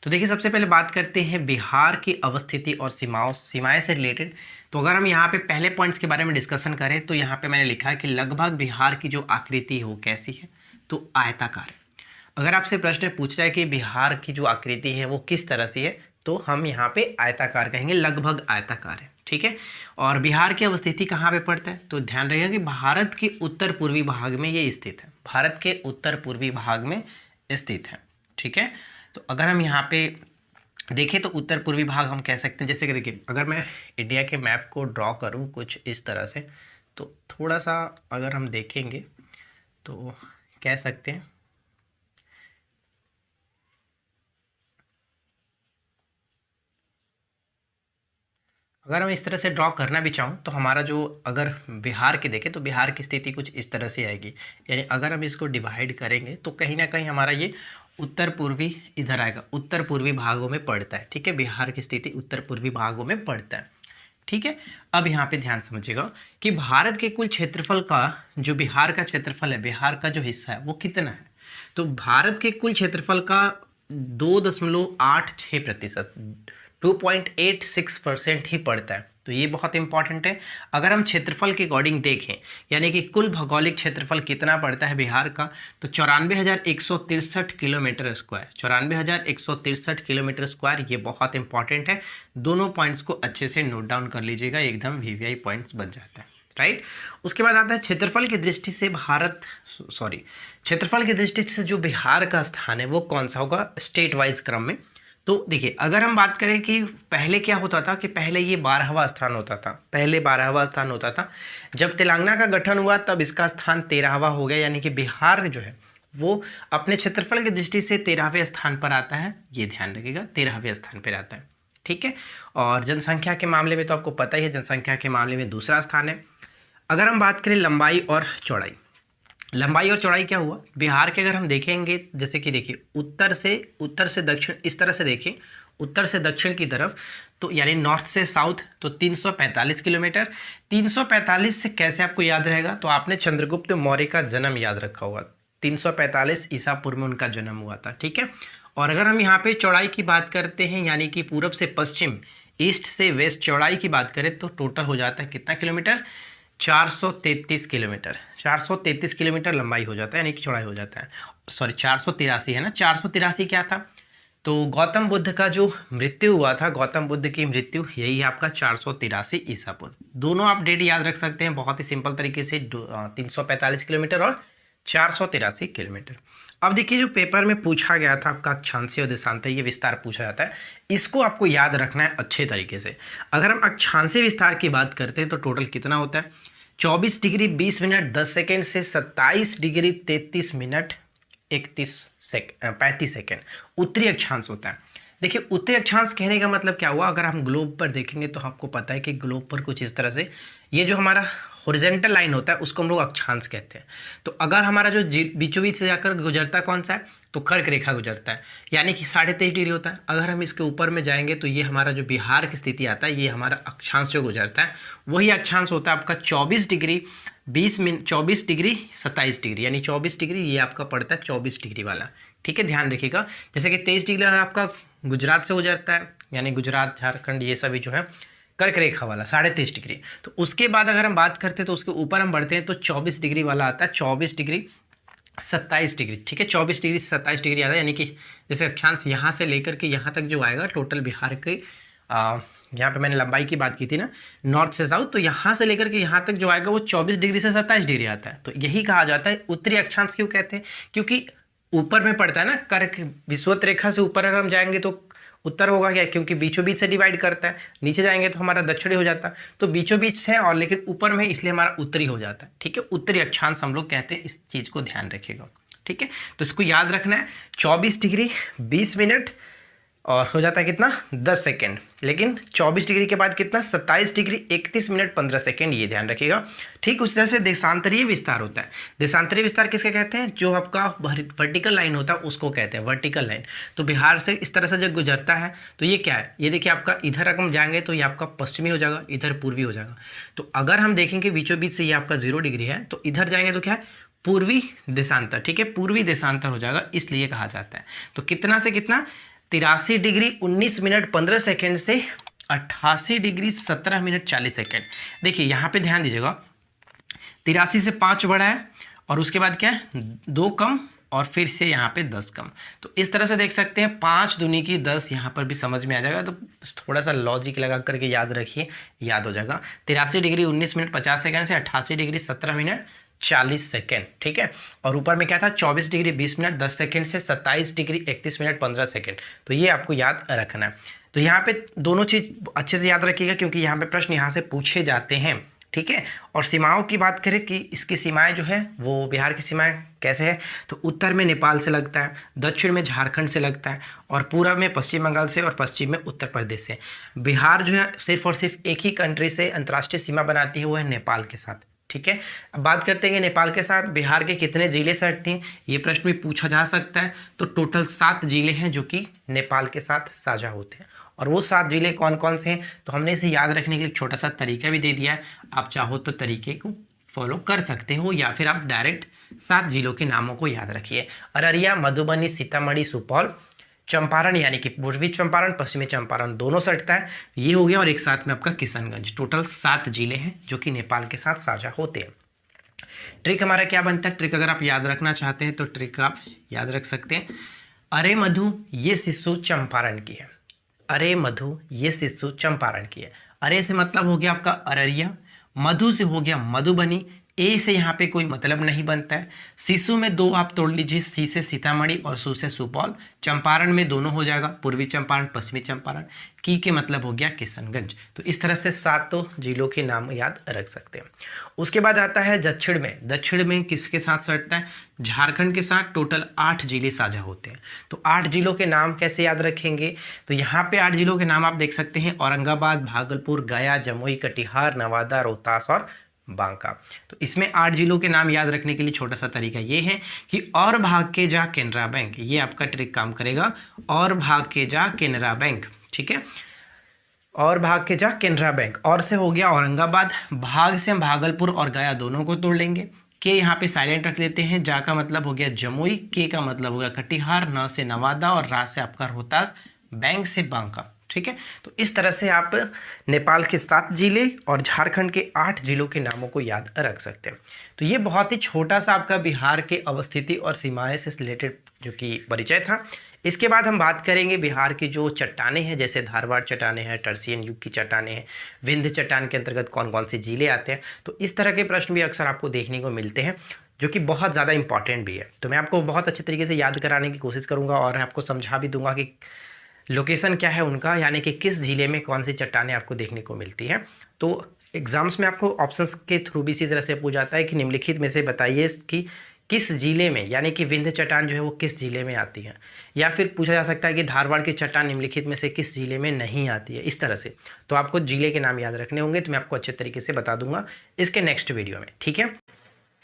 तो देखिए सबसे पहले बात करते हैं बिहार की अवस्थिति और सीमाएं से रिलेटेड। तो अगर हम यहाँ पे पहले पॉइंट्स के बारे में डिस्कशन करें तो यहाँ पे मैंने लिखा है कि लगभग बिहार की जो आकृति है वो कैसी है, तो आयताकार है। अगर आपसे प्रश्न पूछ रहा है कि बिहार की जो आकृति है वो किस तरह से है, तो हम यहाँ पे आयताकार कहेंगे, लगभग आयताकार है। ठीक है। और बिहार की अवस्थिति कहाँ पे पड़ता है, तो ध्यान रखिएगा कि भारत के उत्तर पूर्वी भाग में ये स्थित है, भारत के उत्तर पूर्वी भाग में स्थित है। ठीक है। तो अगर हम यहाँ पे देखें तो उत्तर पूर्वी भाग हम कह सकते हैं, जैसे कि देखिए अगर मैं इंडिया के मैप को ड्रॉ करूँ कुछ इस तरह से, तो थोड़ा सा अगर हम देखेंगे तो कह सकते हैं अगर हम इस तरह से ड्रॉ करना भी चाहूँ तो हमारा जो अगर बिहार की देखें तो बिहार की स्थिति कुछ इस तरह से आएगी। यानी अगर हम इसको डिवाइड करेंगे तो कहीं ना कहीं हमारा ये उत्तर पूर्वी इधर आएगा, उत्तर पूर्वी भागों में पड़ता है। ठीक है। बिहार की स्थिति उत्तर पूर्वी भागों में पड़ता है। ठीक है। अब यहाँ पे ध्यान समझिएगा कि भारत के कुल क्षेत्रफल का जो बिहार का क्षेत्रफल है, बिहार का जो हिस्सा है वो कितना है, तो भारत के कुल क्षेत्रफल का 2.86%, 2.86% ही पड़ता है। तो ये बहुत इंपॉर्टेंट है। अगर हम क्षेत्रफल के अकॉर्डिंग देखें, यानी कि कुल भौगोलिक क्षेत्रफल कितना पड़ता है बिहार का, तो 94,163 किलोमीटर स्क्वायर, 94,163 किलोमीटर स्क्वायर। ये बहुत इंपॉर्टेंट है। दोनों पॉइंट्स को अच्छे से नोट डाउन कर लीजिएगा, एकदम वीवीआई पॉइंट्स बन जाता है। राइट। उसके बाद आता है क्षेत्रफल की दृष्टि से क्षेत्रफल की दृष्टि से जो बिहार का स्थान है वो कौन सा होगा स्टेट वाइज क्रम में। तो देखिए अगर हम बात करें कि पहले क्या होता था, कि पहले ये 12वां स्थान होता था, पहले 12वां स्थान होता था। जब तेलंगाना का गठन हुआ तब इसका स्थान 13वां हो गया, यानी कि बिहार जो है वो अपने क्षेत्रफल की दृष्टि से 13वें स्थान पर आता है। ये ध्यान रखिएगा, 13वें स्थान पर आता है। ठीक है। और जनसंख्या के मामले में तो आपको पता ही है, जनसंख्या के मामले में दूसरा स्थान है। अगर हम बात करें लंबाई और चौड़ाई, लंबाई और चौड़ाई क्या हुआ बिहार के, अगर हम देखेंगे जैसे कि देखिए उत्तर से दक्षिण, इस तरह से देखें उत्तर से दक्षिण की तरफ, तो यानी नॉर्थ से साउथ, तो 345 किलोमीटर। 345 से कैसे आपको याद रहेगा, तो आपने चंद्रगुप्त मौर्य का जन्म याद रखा होगा, 345 ईसा पूर्व में उनका जन्म हुआ था। ठीक है। और अगर हम यहाँ पे चौड़ाई की बात करते हैं, यानी कि पूरब से पश्चिम, ईस्ट से वेस्ट चौड़ाई की बात करें, तो टोटल हो जाता है कितना किलोमीटर, 433 किलोमीटर। 433 किलोमीटर लंबाई हो जाता है, यानी कि चौड़ाई हो जाता है। सॉरी 483 है ना, 483 क्या था, तो गौतम बुद्ध का जो मृत्यु हुआ था, गौतम बुद्ध की मृत्यु, यही है आपका 483 ईसा पूर्व। दोनों आप डेट याद रख सकते हैं बहुत ही सिंपल तरीके से, 345 किलोमीटर और 483 किलोमीटर। अब देखिए जो पेपर में पूछा गया था आपका अक्षांशीय और देशांतर, ये विस्तार पूछा जाता है, इसको आपको याद रखना है अच्छे तरीके से। अगर हम अक्षांशीय विस्तार की बात करते हैं तो टोटल कितना होता है, 24 डिग्री 20 मिनट 10 सेकेंड से 27 डिग्री 33 मिनट 35 सेकेंड उत्तरी अक्षांश होता है। देखिए उत्तरी अक्षांश कहने का मतलब क्या हुआ, अगर हम ग्लोब पर देखेंगे तो आपको पता है कि ग्लोब पर कुछ इस तरह से ये जो हमारा हॉरिजॉन्टल लाइन होता है उसको हम लोग अक्षांश कहते हैं। तो अगर हमारा जो बीचों बीच से जाकर गुजरता कौन सा है, तो कर्क रेखा गुजरता है, यानी कि 23.5 डिग्री होता है। अगर हम इसके ऊपर में जाएंगे तो ये हमारा जो बिहार की स्थिति आता है, ये हमारा अक्षांश जो गुजरता है वही अक्षांश होता है आपका 24 डिग्री 20 मिनट 24 डिग्री 27 डिग्री, यानी 24 डिग्री ये आपका पड़ता है 24 डिग्री वाला। ठीक है। ध्यान रखिएगा, जैसे कि 23 डिग्री आपका गुजरात से गुजरता है, यानी गुजरात झारखंड ये सभी जो है कर्क रेखा वाला 23.5 डिग्री। तो उसके बाद अगर हम बात करते हैं तो उसके ऊपर हम बढ़ते हैं तो 24 डिग्री वाला आता है, 24 डिग्री 27 डिग्री। ठीक है। 24 डिग्री से 27 डिग्री आता है, यानी कि जैसे अक्षांश यहाँ से लेकर के यहाँ तक जो आएगा टोटल बिहार के, यहाँ पे मैंने लंबाई की बात की थी ना, नॉर्थ से साउथ, तो यहाँ से लेकर के यहाँ तक जो आएगा वो 24 डिग्री से 27 डिग्री आता है। तो यही कहा जाता है उत्तरी अक्षांश। क्यों कहते हैं, क्योंकि ऊपर में पड़ता है ना, कर्क विषुवत रेखा से ऊपर अगर हम जाएंगे तो उत्तर होगा क्या, क्योंकि बीचों बीच से डिवाइड करता है, नीचे जाएंगे तो हमारा दक्षिणी हो जाता है, तो बीचों बीच है और लेकिन ऊपर में इसलिए हमारा उत्तरी हो जाता है। ठीक है। उत्तरी अक्षांश हम लोग कहते हैं, इस चीज़ को ध्यान रखिएगा। ठीक है। तो इसको याद रखना है, 24 डिग्री 20 मिनट और हो जाता है कितना 10 सेकेंड, लेकिन 24 डिग्री के बाद कितना 27 डिग्री 31 मिनट 15 सेकेंड, ये ध्यान रखिएगा। ठीक उस तरह से देशांतरीय विस्तार होता है। देशांतरीय विस्तार किसके कहते हैं, जो आपका वर्टिकल लाइन होता है उसको कहते हैं वर्टिकल लाइन। तो बिहार से इस तरह से जब गुजरता है तो ये क्या है, ये देखिए आपका इधर अगर हम जाएंगे तो ये आपका पश्चिमी हो जाएगा, इधर पूर्वी हो जाएगा। तो अगर हम देखेंगे बीचों बीच से ये आपका 0 डिग्री है, तो इधर जाएंगे तो क्या है पूर्वी देशांतर। ठीक है। पूर्वी देशांतर हो जाएगा, इसलिए कहा जाता है। तो कितना से कितना 83 डिग्री 19 मिनट 15 सेकेंड से 88 डिग्री 17 मिनट 40 सेकेंड। देखिए यहाँ पे ध्यान दीजिएगा, 83 से 5 बढ़ा है और उसके बाद क्या है 2 कम और फिर से यहाँ पे 10 कम। तो इस तरह से देख सकते हैं 5 दूनी की 10, यहाँ पर भी समझ में आ जाएगा। तो थोड़ा सा लॉजिक लगा करके याद रखिए, याद हो जाएगा। 83 डिग्री 19 मिनट 50 सेकेंड से 88 डिग्री 17 मिनट 40 सेकेंड, ठीक है। और ऊपर में क्या था 24 डिग्री 20 मिनट 10 सेकेंड से 27 डिग्री 31 मिनट 15 सेकेंड। तो ये आपको याद रखना है। तो यहाँ पे दोनों चीज़ अच्छे से याद रखिएगा क्योंकि यहाँ पे प्रश्न यहाँ से पूछे जाते हैं, ठीक है। और सीमाओं की बात करें कि इसकी सीमाएं जो है वो बिहार की सीमाएं कैसे है, तो उत्तर में नेपाल से लगता है, दक्षिण में झारखंड से लगता है और पूरब में पश्चिम बंगाल से और पश्चिम में उत्तर प्रदेश से। बिहार जो है सिर्फ और सिर्फ एक ही कंट्री से अंतर्राष्ट्रीय सीमा बनाती है, वो है नेपाल के साथ, ठीक है। अब बात करते हैं कि नेपाल के साथ बिहार के कितने जिले सटते हैं, ये प्रश्न भी पूछा जा सकता है। तो टोटल 7 जिले हैं जो कि नेपाल के साथ साझा होते हैं। और वो 7 जिले कौन कौन से हैं, तो हमने इसे याद रखने के लिए एक छोटा सा तरीका भी दे दिया है। आप चाहो तो तरीके को फॉलो कर सकते हो या फिर आप डायरेक्ट 7 जिलों के नामों को याद रखिए। अररिया, मधुबनी, सीतामढ़ी, सुपौल, चंपारण यानी कि पूर्वी चंपारण, पश्चिमी चंपारण दोनों सटता है, ये हो गया। और एक साथ में आपका किशनगंज। टोटल 7 जिले हैं जो कि नेपाल के साथ साझा होते हैं। ट्रिक हमारा क्या बनता है, ट्रिक अगर आप याद रखना चाहते हैं तो ट्रिक आप याद रख सकते हैं। अरे मधु ये शिशु चंपारण की है, अरे मधु ये शिशु चंपारण की है। अरे से मतलब हो गया आपका अररिया, मधु से हो गया मधुबनी, ए से यहाँ पे कोई मतलब नहीं बनता है। शिशु में 2 आप तोड़ लीजिए, सी से सीतामढ़ी और सु से सुपौल। चंपारण में दोनों हो जाएगा, पूर्वी चंपारण पश्चिमी चंपारण। की के मतलब हो गया किशनगंज। तो इस तरह से 7 जिलों के नाम याद रख सकते हैं। उसके बाद आता है दक्षिण में। दक्षिण में किसके साथ सटता है, झारखंड के साथ। टोटल 8 जिले साझा होते हैं। तो 8 जिलों के नाम कैसे याद रखेंगे, तो यहाँ पे 8 जिलों के नाम आप देख सकते हैं, औरंगाबाद, भागलपुर, गया, जमुई, कटिहार, नवादा, रोहतास और बांका। तो इसमें 8 जिलों के नाम याद रखने के लिए छोटा सा तरीका ये है कि और भाग के जा केनरा बैंक, ये आपका ट्रिक काम करेगा। और भाग के जा केनरा बैंक, ठीक है। और भाग के जा केनरा बैंक। और से हो गया औरंगाबाद, भाग से हम भागलपुर और गया दोनों को तोड़ लेंगे। के यहाँ पे साइलेंट रख लेते हैं। जा का मतलब हो गया जमुई, के का मतलब हो गया कटिहार, न से नवादा और रा से आपका रोहतास, बैंक से बांका, ठीक है। तो इस तरह से आप नेपाल के 7 जिले और झारखंड के 8 जिलों के नामों को याद रख सकते हैं। तो ये बहुत ही छोटा सा आपका बिहार के अवस्थिति और सीमाएं से रिलेटेड जो कि परिचय था। इसके बाद हम बात करेंगे बिहार की जो चट्टानें हैं, जैसे धारवाड़ चट्टानें हैं, टर्सियन युग की चट्टानें हैं, विंध्य चट्टान के अंतर्गत कौन कौन से जिले आते हैं। तो इस तरह के प्रश्न भी अक्सर आपको देखने को मिलते हैं जो कि बहुत ज़्यादा इंपॉर्टेंट भी है। तो मैं आपको बहुत अच्छे तरीके से याद कराने की कोशिश करूँगा और आपको समझा भी दूंगा कि लोकेशन क्या है उनका, यानी कि किस जिले में कौन सी चट्टानें आपको देखने को मिलती हैं। तो एग्जाम्स में आपको ऑप्शंस के थ्रू भी इसी तरह से पूछा जाता है कि निम्नलिखित में से बताइए कि किस जिले में, यानी कि विंध्य चट्टान जो है वो किस जिले में आती है। या फिर पूछा जा सकता है कि धारवाड़ की चट्टान निम्नलिखित में से किस जिले में नहीं आती है, इस तरह से। तो आपको जिले के नाम याद रखने होंगे, तो मैं आपको अच्छे तरीके से बता दूंगा इसके नेक्स्ट वीडियो में, ठीक है।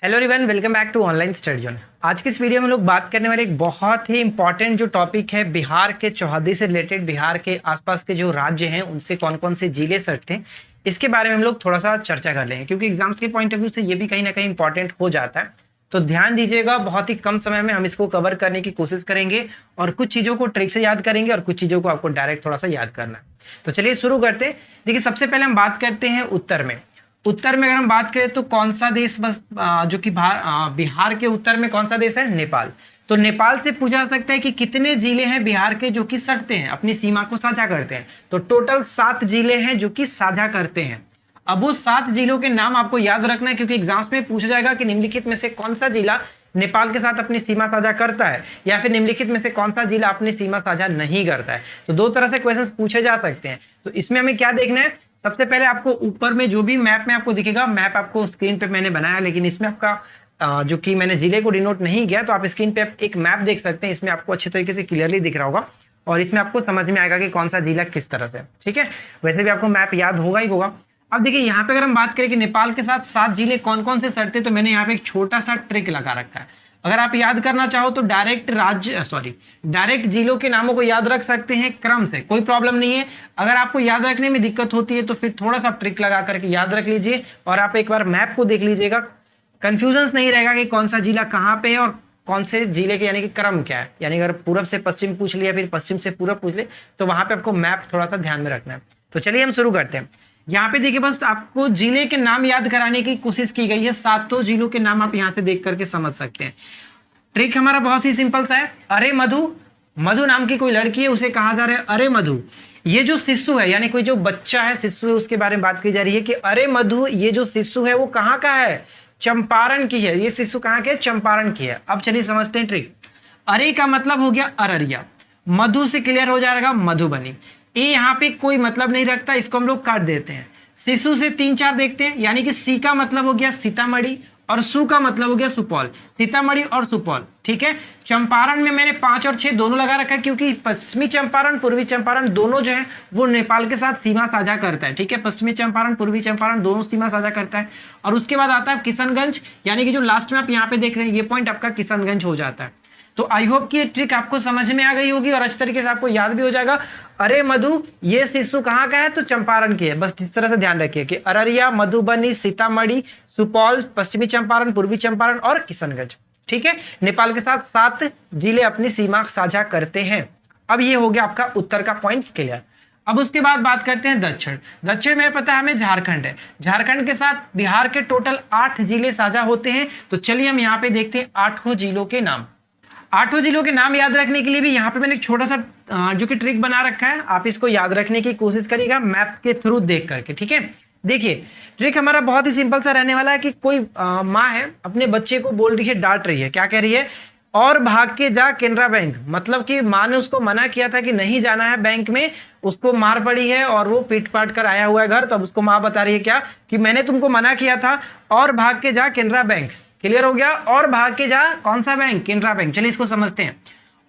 Hello everyone, welcome back to online study zone. आज की इस वीडियो में लोग बात करने वाले एक बहुत ही इंपॉर्टेंट जो टॉपिक है, बिहार के चौहद्दी से रिलेटेड, बिहार के आसपास के जो राज्य हैं उनसे कौन कौन से जिले सटते हैं, इसके बारे में हम लोग थोड़ा सा चर्चा कर लेंगे, क्योंकि एग्जाम्स के पॉइंट ऑफ व्यू से ये भी कहीं ना कहीं इंपॉर्टेंट हो जाता है। तो ध्यान दीजिएगा, बहुत ही कम समय में हम इसको कवर करने की कोशिश करेंगे और कुछ चीज़ों को ट्रिक से याद करेंगे और कुछ चीज़ों को आपको डायरेक्ट थोड़ा सा याद करना है। तो चलिए शुरू करते हैं। देखिए, सबसे पहले हम बात करते हैं उत्तर में। उत्तर में अगर हम बात करें तो कौन सा देश बस जो कि बिहार के उत्तर में कौन सा देश है, नेपाल। तो नेपाल से पूछा जा सकता है कि कितने जिले हैं बिहार के जो कि सटते हैं, अपनी सीमा को साझा करते हैं। तो टोटल 7 जिले हैं जो कि साझा करते हैं। अब वो 7 जिलों के नाम आपको याद रखना है, क्योंकि एग्जाम्स में पूछा जाएगा कि निम्नलिखित में से कौन सा जिला नेपाल के साथ अपनी सीमा साझा करता है, या फिर निम्नलिखित में से कौन सा जिला अपनी सीमा साझा नहीं करता है। तो 2 तरह से क्वेश्चंस पूछे जा सकते हैं। तो इसमें हमें क्या देखना है, सबसे पहले आपको ऊपर में जो भी मैप में आपको दिखेगा, मैप आपको स्क्रीन पे मैंने बनाया, लेकिन इसमें आपका जो कि मैंने जिले को डिनोट नहीं किया, तो आप स्क्रीन पे एक मैप देख सकते हैं। इसमें आपको अच्छे तरीके से क्लियरली दिख रहा होगा और इसमें आपको समझ में आएगा कि कौन सा जिला किस तरह से, ठीक है। वैसे भी आपको मैप याद होगा ही होगा। अब देखिए, यहाँ पे अगर हम बात करें कि नेपाल के साथ 7 जिले कौन कौन से सटते, तो मैंने यहाँ पे एक छोटा सा ट्रिक लगा रखा है। अगर आप याद करना चाहो तो डायरेक्ट जिलों के नामों को याद रख सकते हैं क्रम से, कोई प्रॉब्लम नहीं है। अगर आपको याद रखने में दिक्कत होती है तो फिर थोड़ा सा ट्रिक लगा करके याद रख लीजिए और आप एक बार मैप को देख लीजिएगा, कंफ्यूजन नहीं रहेगा कि कौन सा जिला कहाँ पे है और कौन से जिले के यानी कि क्रम क्या है, यानी अगर पूरब से पश्चिम पूछ लिया फिर पश्चिम से पूरब पूछ ले तो वहां पे आपको मैप थोड़ा सा ध्यान में रखना है। तो चलिए हम शुरू करते हैं। यहाँ पे देखिए बस आपको जिले के नाम याद कराने की कोशिश की गई है, 7 जिलों के नाम आप यहाँ से देख करके समझ सकते हैं। ट्रिक हमारा बहुत ही सिंपल सा है। अरे मधु, मधु नाम की कोई लड़की है उसे कहा जा रहा है अरे मधु। ये जो शिशु है यानी कोई जो बच्चा है शिशु है उसके बारे में बात की जा रही है कि अरे मधु ये जो शिशु है वो कहाँ का है, चंपारण की है। ये शिशु कहाँ के, चंपारण की है। अब चलिए समझते हैं ट्रिक। अरे का मतलब हो गया अररिया, मधु से क्लियर हो जाएगा मधुबनी। ए यहाँ पे कोई मतलब नहीं रखता, इसको हम लोग काट देते हैं। शिशु से 3-4 देखते हैं, यानी कि सी का मतलब हो गया सीतामढ़ी और सु का मतलब हो गया सुपौल, सीतामढ़ी और सुपौल। ठीक है, चंपारण में मैंने 5 और 6 दोनों लगा रखा है क्योंकि पश्चिमी चंपारण पूर्वी चंपारण दोनों जो है वो नेपाल के साथ सीमा साझा करता है। ठीक है, पश्चिमी चंपारण पूर्वी चंपारण दोनों सीमा साझा करता है। और उसके बाद आता है किशनगंज, यानी कि जो लास्ट में आप यहाँ पे देख रहे हैं ये पॉइंट आपका किशनगंज हो जाता है। तो आई होप कि ये ट्रिक आपको समझ में आ गई होगी और अच्छी तरीके से आपको याद भी हो जाएगा। अरे मधु ये शिशु कहाँ का है, तो चंपारण की है। बस इस तरह से ध्यान रखिए कि अररिया, मधुबनी, सीतामढ़ी, सुपौल, पश्चिमी चंपारण, पूर्वी चंपारण और किशनगंज। ठीक है, नेपाल के साथ 7 जिले अपनी सीमा साझा करते हैं। अब ये हो गया आपका उत्तर का पॉइंट्स क्लियर। अब उसके बाद बात करते हैं दक्षिण। दक्षिण में पता है हमें झारखंड है, झारखंड के साथ बिहार के टोटल 8 जिले साझा होते हैं। तो चलिए हम यहाँ पे देखते हैं 8 जिलों के नाम। 8 जिलों के नाम याद रखने के लिए भी यहाँ पे मैंने एक छोटा सा जो कि ट्रिक बना रखा है, आप इसको याद रखने की कोशिश करिएगा मैप के थ्रू देख करके। ठीक है, देखिए ट्रिक हमारा बहुत ही सिंपल सा रहने वाला है कि कोई माँ है अपने बच्चे को बोल रही है, डांट रही है, क्या कह रही है, और भाग के जा केनरा बैंक। मतलब कि माँ ने उसको मना किया था कि नहीं जाना है बैंक में, उसको मार पड़ी है और वो पीट पाट कर आया हुआ है घर। तो अब उसको माँ बता रही है क्या कि मैंने तुमको मना किया था और भाग के जा केनरा बैंक। क्लियर हो गया, और भाग के जा कौन सा बैंक, केनरा बैंक। चलिए इसको समझते हैं।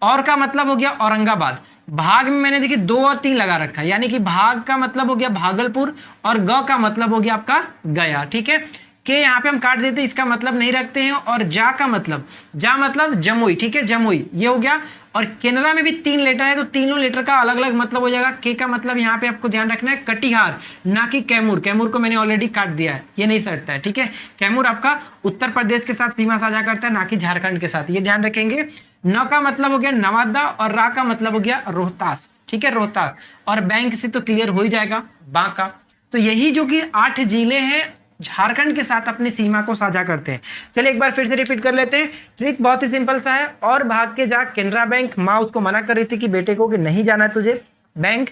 और का मतलब हो गया औरंगाबाद। भाग में मैंने देखिए 2 और 3 लगा रखा है, यानी कि भाग का मतलब हो गया भागलपुर और ग का मतलब हो गया आपका गया। ठीक है, के यहाँ पे हम काट देते हैं, इसका मतलब नहीं रखते हैं। और जा का मतलब, जा मतलब जमुई। ठीक है, जमुई ये हो गया। और केनरा में भी 3 लेटर है तो तीनों लेटर का अलग अलग मतलब हो जाएगा। के का मतलब यहाँ पे आपको ध्यान रखना है कटिहार, ना कि कैमूर। कैमूर को मैंने ऑलरेडी काट दिया है, ये नहीं सटता है। ठीक है, कैमूर आपका उत्तर प्रदेश के साथ सीमा साझा करता है, ना कि झारखंड के साथ, ये ध्यान रखेंगे। न का मतलब हो गया नवादा और रा का मतलब हो गया रोहतास। ठीक है, रोहतास। और बैंक से तो क्लियर हो ही जाएगा बांका। तो यही जो कि 8 जिले हैं झारखंड के साथ अपनी सीमा को साझा करते हैं। चलिए एक बार फिर से रिपीट कर लेते हैं। ट्रिक बहुत ही सिंपल सा है। और भाग के जा केनरा बैंक, माँ उसको मना कर रही थी कि बेटे को कि नहीं जाना है तुझे बैंक,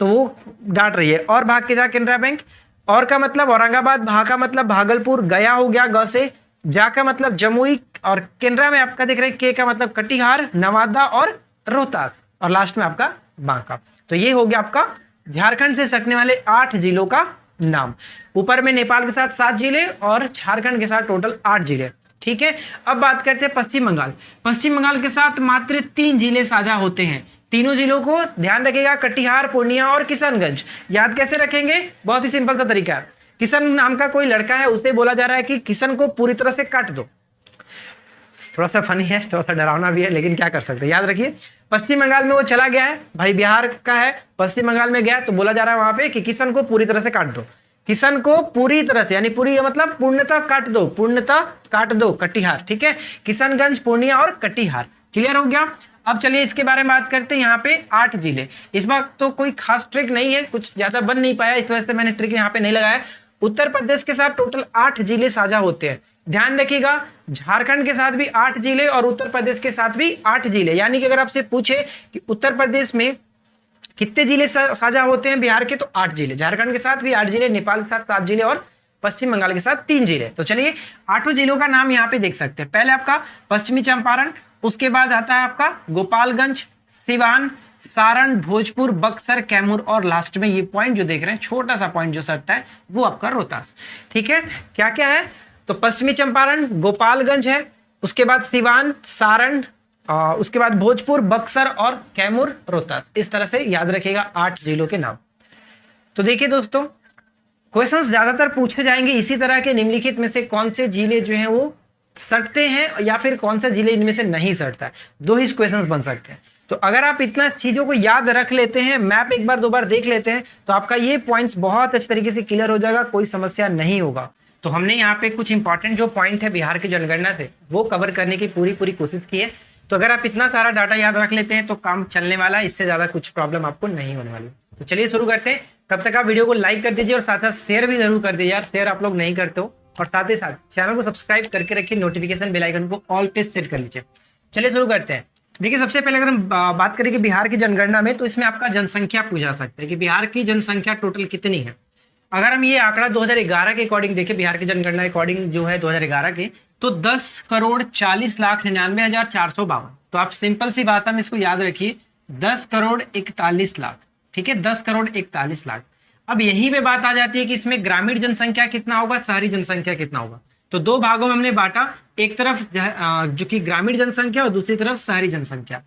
तो वो डांट रही है और भाग के जा केनरा बैंक। और का मतलब औरंगाबाद, भा का मतलब भागलपुर, गया हो गया ग से, जा का मतलब जमुई, और केनरा में आपका देख रहे हैं के का मतलब कटिहार, नवादा और रोहतास, और लास्ट में आपका बांका। तो ये हो गया आपका झारखंड से सटने वाले 8 जिलों का नाम। ऊपर में नेपाल के साथ 7 जिले और झारखंड के साथ टोटल 8 जिले। ठीक है, अब बात करते हैं पश्चिम बंगाल। पश्चिम बंगाल के साथ मात्र 3 जिले साझा होते हैं। तीनों जिलों को ध्यान रखिएगा, कटिहार, पूर्णिया और किशनगंज। याद कैसे रखेंगे, बहुत ही सिंपल सा तरीका है। किशन नाम का कोई लड़का है, उसे बोला जा रहा है कि किशन को पूरी तरह से काट दो। थोड़ा सा फनी है, थोड़ा सा डरावना भी है, लेकिन क्या कर सकते हैं। याद रखिए, पश्चिम बंगाल में वो चला गया है, भाई बिहार का है, पश्चिम बंगाल में गया, तो बोला जा रहा है वहां पे कि किशन को पूरी तरह से काट दो। किशन को पूरी तरह से, यानी पूरी मतलब पूर्णतः काट दो, पूर्णतः काट दो कटिहार। ठीक है, किशनगंज, पूर्णिया और कटिहार। क्लियर हो गया। अब चलिए इसके बारे में बात करते हैं। यहाँ पे 8 जिले, इस बार तो कोई खास ट्रिक नहीं है, कुछ ज्यादा बन नहीं पाया, इस वजह से मैंने ट्रिक यहाँ पे नहीं लगाया। उत्तर प्रदेश के साथ टोटल 8 जिले साझा होते हैं। ध्यान रखिएगा, झारखंड के साथ भी 8 जिले और उत्तर प्रदेश के साथ भी 8 जिले। यानी कि अगर आपसे पूछे कि उत्तर प्रदेश में कितने जिले साझा होते हैं बिहार के, तो 8 जिले। झारखंड के साथ भी 8 जिले, नेपाल के साथ 7 जिले और पश्चिम बंगाल के साथ 3 जिले। तो चलिए 8 जिलों का नाम यहाँ पे देख सकते हैं। पहले आपका पश्चिमी चंपारण, उसके बाद आता है आपका गोपालगंज, सिवान, सारण, भोजपुर, बक्सर, कैमूर, और लास्ट में ये पॉइंट जो देख रहे हैं, छोटा सा पॉइंट जो सटता है, वो आपका रोहतास। ठीक है, क्या क्या है, तो पश्चिमी चंपारण, गोपालगंज है, उसके बाद सिवान, सारण, उसके बाद भोजपुर, बक्सर और कैमूर, रोहतास। इस तरह से याद रखिएगा 8 जिलों के नाम। तो देखिए दोस्तों, क्वेश्चंस ज्यादातर पूछे जाएंगे इसी तरह के, निम्नलिखित में से कौन से जिले जो हैं वो सटते हैं या फिर कौन सा जिले इनमें से नहीं सटता है। 2 ही क्वेश्चंस बन सकते हैं। तो अगर आप इतना चीजों को याद रख लेते हैं, मैप एक बार 2 बार देख लेते हैं, तो आपका ये पॉइंट्स बहुत अच्छे तरीके से क्लियर हो जाएगा, कोई समस्या नहीं होगा। तो हमने यहाँ पे कुछ इंपॉर्टेंट जो पॉइंट है बिहार की जनगणना से वो कवर करने की पूरी कोशिश की है। तो अगर आप इतना सारा डाटा याद रख लेते हैं तो काम चलने वाला है, इससे ज़्यादा कुछ प्रॉब्लम आपको नहीं होने वाली। तो चलिए शुरू करते हैं। तब तक आप वीडियो को लाइक कर दीजिए और साथ साथ शेयर भी जरूर कर दीजिए यार, शेयर आप लोग नहीं करते हो। और साथ ही साथ चैनल को सब्सक्राइब करके रखिए, नोटिफिकेशन बेल आइकन को ऑल पे सेट कर लीजिए। चलिए शुरू करते हैं। देखिए सबसे पहले अगर हम बात करें कि बिहार की जनगणना में, तो इसमें आपका जनसंख्या पूछा सकता है कि बिहार की जनसंख्या टोटल कितनी है। अगर हम ये आंकड़ा 2011 के अकॉर्डिंग देखें, बिहार की जनगणना अकॉर्डिंग जो है 2011 के, तो 10,40,99,452। तो आप सिंपल सी भाषा में इसको याद रखिए, 10,41,00,000। ठीक है, 10,41,00,000। अब यहीं पे बात आ जाती है कि इसमें ग्रामीण जनसंख्या कितना होगा, शहरी जनसंख्या कितना होगा। तो दो भागों में हमने बांटा, एक तरफ जो कि ग्रामीण जनसंख्या और दूसरी तरफ शहरी जनसंख्या।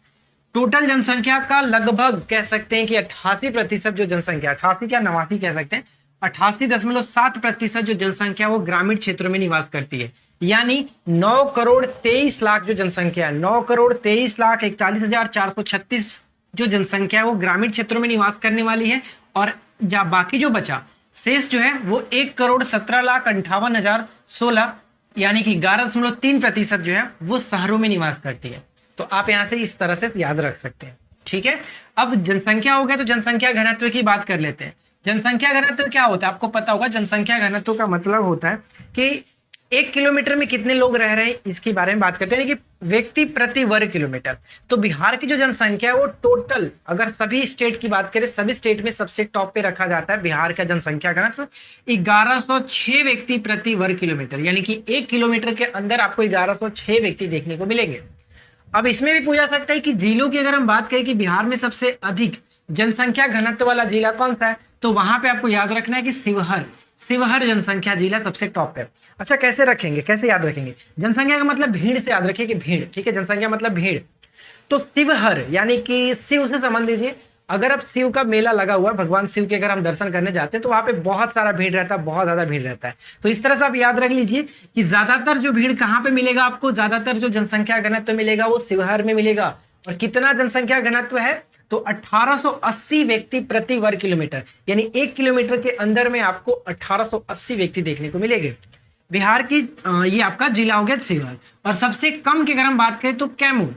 टोटल जनसंख्या का लगभग कह सकते हैं कि 88% जो जनसंख्या, 88 क्या 89 कह सकते हैं, 88.7% जो जनसंख्या वो ग्रामीण क्षेत्रों में निवास करती है। यानी 9,23,00,000 जो जनसंख्या है, 9,23,41,436 जो जनसंख्या है वो ग्रामीण क्षेत्रों में निवास करने वाली है। और बाकी जो बचा शेष जो है वो 1,17,58,016 यानी कि 11.3% जो है वो शहरों में निवास करती है। तो आप यहां से इस तरह से याद रख सकते हैं। ठीक है, अब जनसंख्या हो गया तो जनसंख्या घनत्व की बात कर लेते हैं। जनसंख्या घनत्व क्या होता है, आपको पता होगा। जनसंख्या घनत्व का मतलब होता है कि 1 किलोमीटर में कितने लोग रह रहे हैं, इसके बारे में बात करते हैं कि व्यक्ति प्रति वर्ग किलोमीटर। तो बिहार की जो जनसंख्या है वो टोटल, अगर सभी स्टेट की बात करें, सभी स्टेट में सबसे टॉप पे रखा जाता है बिहार का जनसंख्या घनत्व 1106 व्यक्ति प्रति वर्ग किलोमीटर। यानी कि 1 किलोमीटर के अंदर आपको 1106 व्यक्ति देखने को मिलेंगे। अब इसमें भी पूछा सकता है कि जिलों की अगर हम बात करें कि बिहार में सबसे अधिक जनसंख्या घनत्व वाला जिला कौन सा है, तो वहां पे आपको याद रखना है कि शिवहर जनसंख्या जिला सबसे टॉप पे। अच्छा, कैसे रखेंगे, कैसे याद रखेंगे? जनसंख्या का मतलब भीड़ से याद रखिए कि भीड़। ठीक है, जनसंख्या मतलब भीड़। तो शिवहर यानी कि शिव से संबंध लीजिए। अगर आप शिव का मेला लगा हुआ है, भगवान शिव के अगर हम दर्शन करने जाते हैं तो वहां पे बहुत सारा भीड़ रहता है, बहुत ज्यादा भीड़ रहता है। तो इस तरह से आप याद रख लीजिए कि ज्यादातर जो भीड़ कहाँ पे मिलेगा आपको, ज्यादातर जो जनसंख्या घनत्व मिलेगा वो शिवहर में मिलेगा। और कितना जनसंख्या घनत्व है, तो 1880 व्यक्ति प्रति वर्ग किलोमीटर। यानी 1 किलोमीटर के अंदर में आपको 1880 व्यक्ति देखने को मिलेंगे। बिहार की ये आपका जिला हो गया शिवहर। और सबसे कम की अगर हम बात करें तो कैमूर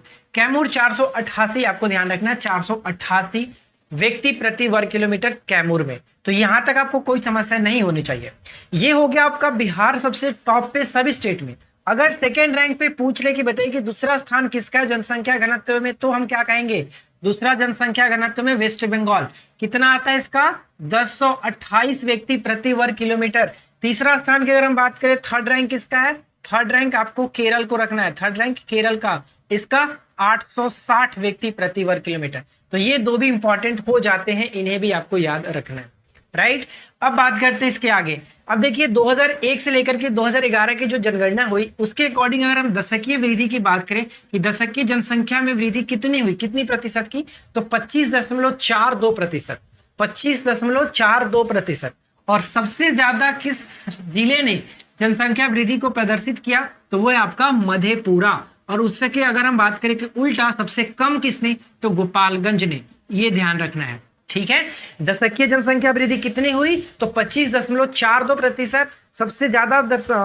488, आपको ध्यान रखना है 488 व्यक्ति प्रति वर्ग किलोमीटर कैमूर में। तो यहां तक आपको कोई समस्या नहीं होनी चाहिए। ये हो गया आपका बिहार सबसे टॉप पे सभी स्टेट में। अगर सेकेंड रैंक पे पूछ ले कि बताइए कि दूसरा स्थान किसका है जनसंख्या घनत्व में, तो हम क्या कहेंगे, दूसरा जनसंख्या घनत्व में वेस्ट बंगाल। कितना आता है इसका, 1028 व्यक्ति प्रति वर्ग किलोमीटर। तीसरा स्थान की अगर हम बात करें, थर्ड रैंक किसका है, थर्ड रैंक आपको केरल को रखना है, थर्ड रैंक केरल का, इसका 860 व्यक्ति प्रति वर्ग किलोमीटर। तो ये दो भी इंपॉर्टेंट हो जाते हैं, इन्हें भी आपको याद रखना है। राइट, अब बात करते हैं इसके आगे। अब देखिए 2001 से लेकर के 2011 की जो जनगणना हुई उसके अकॉर्डिंग अगर हम दशकीय वृद्धि की बात करें कि दशकीय जनसंख्या में वृद्धि कितनी हुई, कितनी प्रतिशत की, तो 25.42%, 25.42%। और सबसे ज्यादा किस जिले ने जनसंख्या वृद्धि को प्रदर्शित किया, तो वो है आपका मधेपुरा। और उससे के अगर हम बात करें कि उल्टा सबसे कम किसने, तो गोपालगंज ने। ये ध्यान रखना है। ठीक है, दशकीय जनसंख्या वृद्धि कितनी हुई, तो 25.42%। सबसे ज्यादा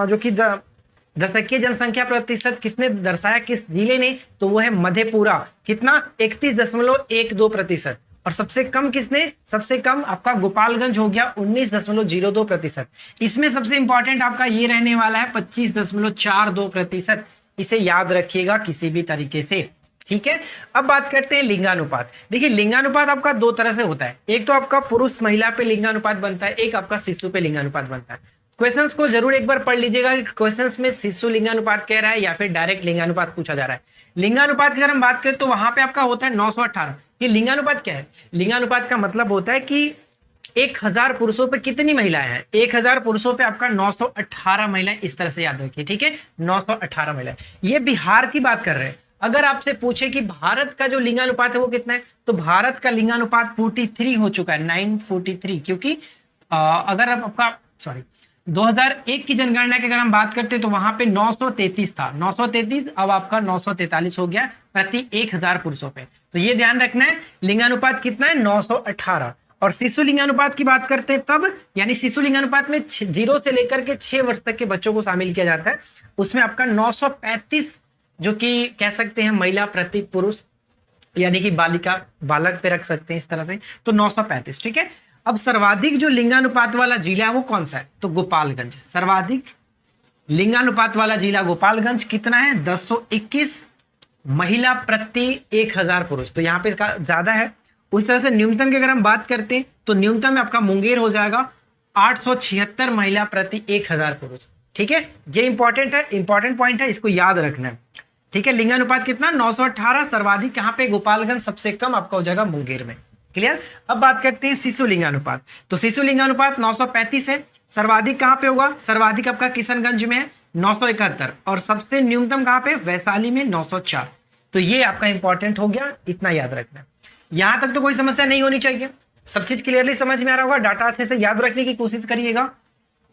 जो कि दशकीय जनसंख्या प्रतिशत किसने दर्शाया, किस जिले ने, तो वो है मधेपुरा। कितना, 31.12%। और सबसे कम किसने, सबसे कम आपका गोपालगंज हो गया 19.02%। इसमें सबसे इंपॉर्टेंट आपका ये रहने वाला है 25.42%। इसे याद रखिएगा किसी भी तरीके से। ठीक है, अब बात करते हैं लिंगानुपात। देखिए लिंगानुपात आपका दो तरह से होता है, एक तो आपका पुरुष महिला पे लिंगानुपात बनता है, एक आपका शिशु पे लिंगानुपात बनता है। क्वेश्चंस को जरूर एक बार पढ़ लीजिएगा कि क्वेश्चंस में शिशु लिंगानुपात कह रहा है या फिर डायरेक्ट लिंगानुपात पूछा जा रहा है। लिंगानुपात की अगर हम बात करें तो वहां पे आपका होता है 918। ये लिंगानुपात क्या है, लिंगानुपात का मतलब होता है कि 1000 पुरुषों पे कितनी महिलाएं हैं, 1000 पुरुषों पे आपका 918 महिलाएं। इस तरह से याद रखिए। ठीक है, 918 महिलाएं। ये बिहार की बात कर रहे हैं। अगर आपसे पूछे कि भारत का जो लिंगानुपात है वो कितना है, तो भारत का लिंगानुपात 43 हो चुका है, 943। क्योंकि अगर आपका 2001 की जनगणना की अगर हम बात करते हैं तो वहां पे 933 था, 933 अब आपका 943 हो गया प्रति 1000 पुरुषों पे। तो ये ध्यान रखना है, लिंगानुपात कितना है, 918। और शिशु लिंगानुपात की बात करते हैं तब, यानी शिशु लिंगानुपात में 0 से लेकर के 6 वर्ष तक के बच्चों को शामिल किया जाता है। उसमें आपका 935 जो कि कह सकते हैं महिला प्रति पुरुष, यानी कि बालिका बालक पे रख सकते हैं इस तरह से, तो 935। ठीक है, अब सर्वाधिक जो लिंगानुपात वाला जिला है वो कौन सा है, तो गोपालगंज। सर्वाधिक लिंगानुपात वाला जिला गोपालगंज, कितना है 1021 महिला प्रति 1000 पुरुष, तो यहाँ पे इसका ज्यादा है। उस तरह से न्यूनतम की अगर हम बात करते हैं तो न्यूनतम में आपका मुंगेर हो जाएगा 876 महिला प्रति 1000 पुरुष। ठीक है, ये इंपॉर्टेंट है, इंपॉर्टेंट पॉइंट है, इसको याद रखना है। ठीक है, लिंगानुपात कितना 918, सर्वाधिक यहाँ पे गोपालगंज, सबसे कम आपका हो जाएगा मुंगेर में। क्लियर। अब बात करते हैं शिशु लिंगानुपात, तो शिशु लिंगानुपात 935 है। सर्वाधिक कहाँ पे होगा, सर्वाधिक आपका किशनगंज में है 971, और सबसे न्यूनतम कहाँ पे, वैशाली में 904। तो ये आपका इंपॉर्टेंट हो गया, इतना याद रखना। यहां तक तो कोई समस्या नहीं होनी चाहिए, सब चीज क्लियरली समझ में आ रहा होगा। डाटा अच्छे से याद रखने की कोशिश करिएगा,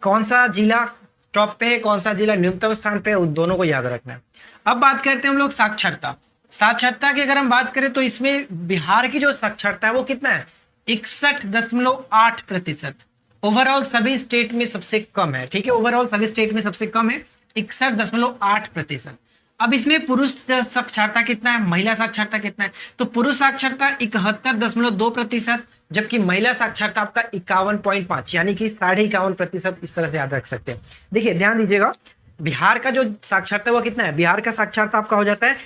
कौन सा जिला टॉप पे है, कौन सा जिला न्यूनतम स्थान पे है, उन दोनों को याद रखना है। अब बात करते हैं हम लोग साक्षरता। साक्षरता की अगर हम बात करें तो इसमें बिहार की जो साक्षरता है वो कितना है, 61.8%। ओवरऑल सभी स्टेट में सबसे कम है। ठीक है, ओवरऑल सभी स्टेट में सबसे कम है 61.8%। अब इसमें पुरुष साक्षरता कितना है, महिला साक्षरता कितना है, तो पुरुष साक्षरता 71.2%, जबकि महिला साक्षरता आपका 51.5, यानी कि 51.5%। इस तरह से याद रख सकते हैं। देखिए ध्यान दीजिएगा, बिहार का जो साक्षरता वो कितना है, बिहार का साक्षरता आपका हो जाता है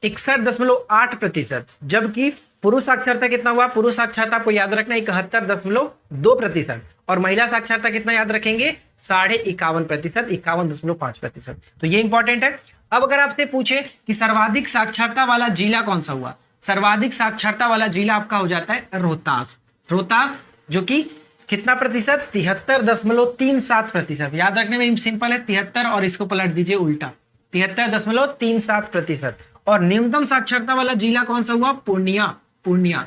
61.8%, जबकि पुरुष साक्षरता कितना हुआ, पुरुष साक्षरता आपको याद रखना 71.2%, और महिला साक्षरता कितना याद रखेंगे 51.5%, 51.5%। तो ये इंपॉर्टेंट है। अब अगर आपसे पूछे कि सर्वाधिक साक्षरता वाला जिला कौन सा हुआ, सर्वाधिक साक्षरता वाला जिला आपका हो जाता है रोहतास। रोहतास जो कि कितना प्रतिशत, 73.37%। याद रखने में सिंपल है, 73 और इसको पलट दीजिए उल्टा, 73.37%। और न्यूनतम साक्षरता वाला जिला कौन सा हुआ, पूर्णिया। पूर्णिया।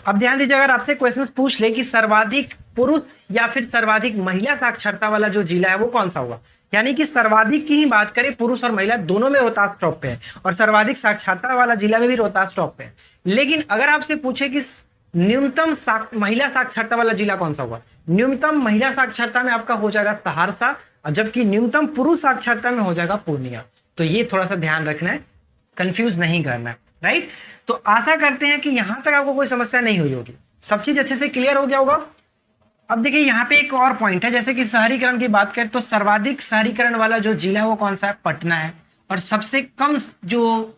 अब ध्यान दीजिए, अगर आपसे क्वेश्चंस पूछ ले कि सर्वाधिक पुरुष या फिर सर्वाधिक महिला साक्षरता वाला जो जिला है वो कौन सा हुआ, यानी कि सर्वाधिक की ही बात करें, पुरुष और महिला दोनों में रोहतास टॉप पे है, और सर्वाधिक साक्षरता वाला जिला में भी रोहतास टॉप पे है। लेकिन अगर आपसे पूछे कि न्यूनतम महिला साक्षरता वाला जिला कौन सा हुआ, न्यूनतम महिला साक्षरता में आपका हो जाएगा सहरसा, जबकि न्यूनतम पुरुष साक्षरता में हो जाएगा पूर्णिया। तो ये थोड़ा सा ध्यान रखना है, कंफ्यूज नहीं करना है, राइट। तो आशा करते हैं कि यहां तक आपको कोई समस्या नहीं हुई होगी, सब चीज अच्छे से क्लियर हो गया होगा। अब देखिए यहाँ पे एक और पॉइंट है, जैसे कि शहरीकरण की बात करें तो सर्वाधिक शहरीकरण वाला जो जिला है वो कौन सा है, पटना है, और सबसे कम जो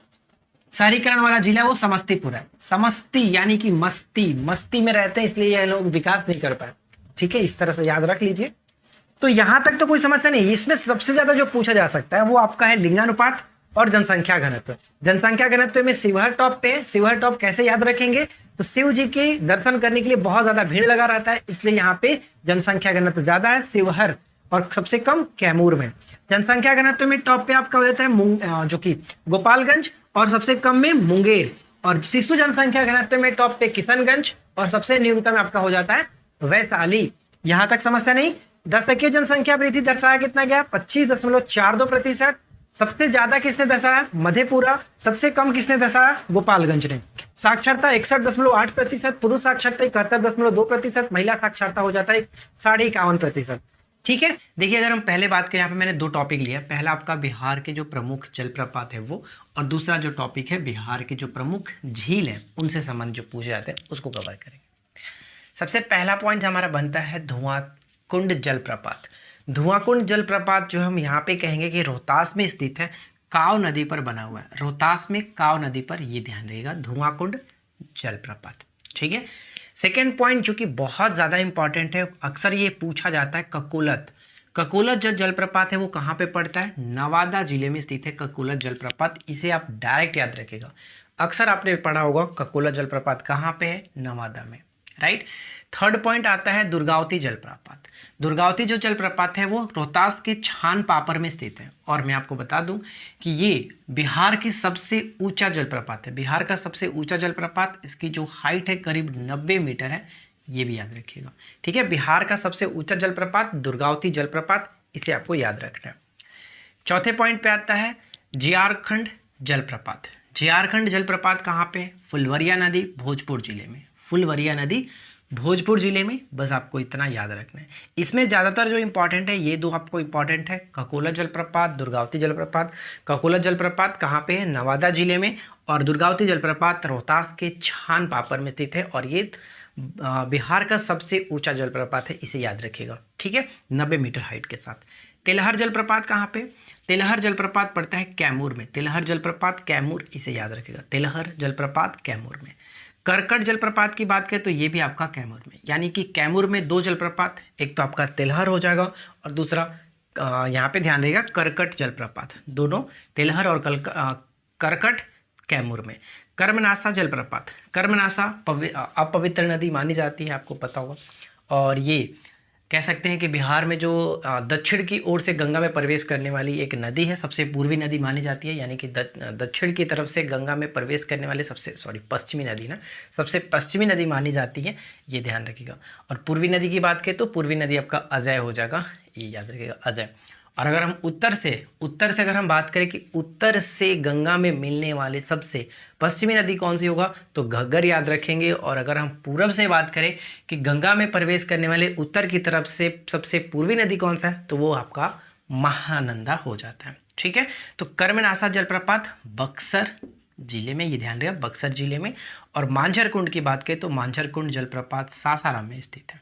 शहरीकरण वाला जिला है वो समस्तीपुर है। समस्ती यानी कि मस्ती, मस्ती में रहते हैं इसलिए ये लोग विकास नहीं कर पाए। ठीक है, इस तरह से याद रख लीजिए। तो यहां तक तो कोई समस्या नहीं। इसमें सबसे ज्यादा जो पूछा जा सकता है वो आपका है लिंगानुपात और जनसंख्या घनत्व। जनसंख्या घनत्व में शिवहर टॉप पे है। शिवहर टॉप कैसे याद रखेंगे, तो शिव जी के दर्शन करने के लिए बहुत ज्यादा भीड़ लगा रहता है, इसलिए यहाँ पे जनसंख्या घनत्व ज्यादा है शिवहर, और सबसे कम कैमूर में। जनसंख्या घनत्व में टॉप पे आपका हो जाता है जो कि गोपालगंज, और सबसे कम में मुंगेर। और शिशु जनसंख्या घनत्व में टॉप पे किशनगंज, और सबसे न्यूनतम आपका हो जाता है वैशाली। यहां तक समस्या नहीं। दशकीय जनसंख्या वृद्धि दर्शाया कितना गया, 25.42%। सबसे ज्यादा किसने दर्शाया, मधेपुरा। सबसे कम किसने दर्शाया, गोपालगंज ने। साक्षरता 61.8%, पुरुष साक्षरता 71.2%, महिला साक्षरता हो जाता है 51.5%। ठीक है, देखिए अगर हम पहले बात करें, यहाँ पे मैंने दो टॉपिक लिया। पहला आपका बिहार के जो प्रमुख जलप्रपात है वो, और दूसरा जो टॉपिक है बिहार के जो प्रमुख झील है उनसे संबंध जो पूछे जाते हैं उसको कवर करेंगे। सबसे पहला पॉइंट हमारा बनता है धुआंकुंड जलप्रपात। धुआंकुंड जलप्रपात जो हम यहाँ पे कहेंगे कि रोहतास में स्थित है, काव नदी पर बना हुआ है। रोहतास में काव नदी पर, ये ध्यान रहेगा, धुआंकुंड जलप्रपात। ठीक है, सेकेंड पॉइंट जो कि बहुत ज़्यादा इंपॉर्टेंट है, अक्सर ये पूछा जाता है, ककोलत। ककोलत जो जलप्रपात है वो कहाँ पे पड़ता है, नवादा जिले में स्थित है ककोलत जलप्रपात। इसे आप डायरेक्ट याद रखेगा, अक्सर आपने पढ़ा होगा ककोलत जलप्रपात कहाँ पे है, नवादा में, राइट। थर्ड पॉइंट आता है दुर्गावती जलप्रपात। दुर्गावती जो जलप्रपात है वो रोहतास के छान पापर में स्थित है, और मैं आपको बता दूं कि ये बिहार की सबसे ऊंचा जलप्रपात है। बिहार का सबसे ऊंचा जलप्रपात, इसकी जो हाइट है करीब 90 मीटर है, ये भी याद रखिएगा। ठीक है, बिहार का सबसे ऊंचा जलप्रपात दुर्गावती जलप्रपात, इसे आपको याद रखना है। चौथे पॉइंट पे आता है झारखंड जलप्रपात। झारखंड जलप्रपात कहाँ पे, फुलवरिया नदी, भोजपुर जिले में। फुलवरिया नदी भोजपुर जिले में, बस आपको इतना याद रखना है। इसमें ज़्यादातर जो इंपॉर्टेंट है ये दो आपको इंपॉर्टेंट है, ककोला जलप्रपात, दुर्गावती जलप्रपात। ककोला जलप्रपात कहाँ पे है? नवादा जिले में। और दुर्गावती जलप्रपात रोहतास के छान पापर में स्थित है और ये बिहार का सबसे ऊंचा जलप्रपात है, इसे याद रखिएगा, ठीक है, 90 मीटर हाइट के साथ। तेलहर जलप्रपात कहाँ पे? तेलहर जलप्रपात पड़ता है कैमूर में। तेलहर जलप्रपात कैमूर, इसे याद रखिएगा, तेलहर जलप्रपात कैमूर में। करकट जलप्रपात की बात करें तो ये भी आपका कैमूर में, यानी कि कैमूर में दो जलप्रपात, एक तो आपका तेलहर हो जाएगा और दूसरा यहाँ पे ध्यान रहेगा करकट जलप्रपात, दोनों तेलहर और करकट कैमूर में। कर्मनासा जलप्रपात, कर्मनासा अपवित्र नदी मानी जाती है, आपको पता होगा, और ये कह सकते हैं कि बिहार में जो दक्षिण की ओर से गंगा में प्रवेश करने वाली एक नदी है, सबसे पूर्वी नदी मानी जाती है, यानी कि दक्षिण की तरफ से गंगा में प्रवेश करने वाले पश्चिमी नदी ना, सबसे पश्चिमी नदी मानी जाती है, ये ध्यान रखिएगा। और पूर्वी नदी की बात करें तो पूर्वी नदी आपका अजय हो जाएगा, ये याद रखिएगा, अजय। और अगर हम उत्तर से अगर हम बात करें कि उत्तर से गंगा में मिलने वाले सबसे पश्चिमी नदी कौन सी होगा, तो घग्गर याद रखेंगे। और अगर हम पूरब से बात करें कि गंगा में प्रवेश करने वाले उत्तर की तरफ से सबसे पूर्वी नदी कौन सा है, तो वो आपका महानंदा हो जाता है, ठीक है। तो कर्मनासा जलप्रपात बक्सर जिले में, ये ध्यान रखिएगा, बक्सर जिले में। और मांझर कुंड की बात करें तो मांझर कुंड जलप्रपात सासाराम में स्थित है।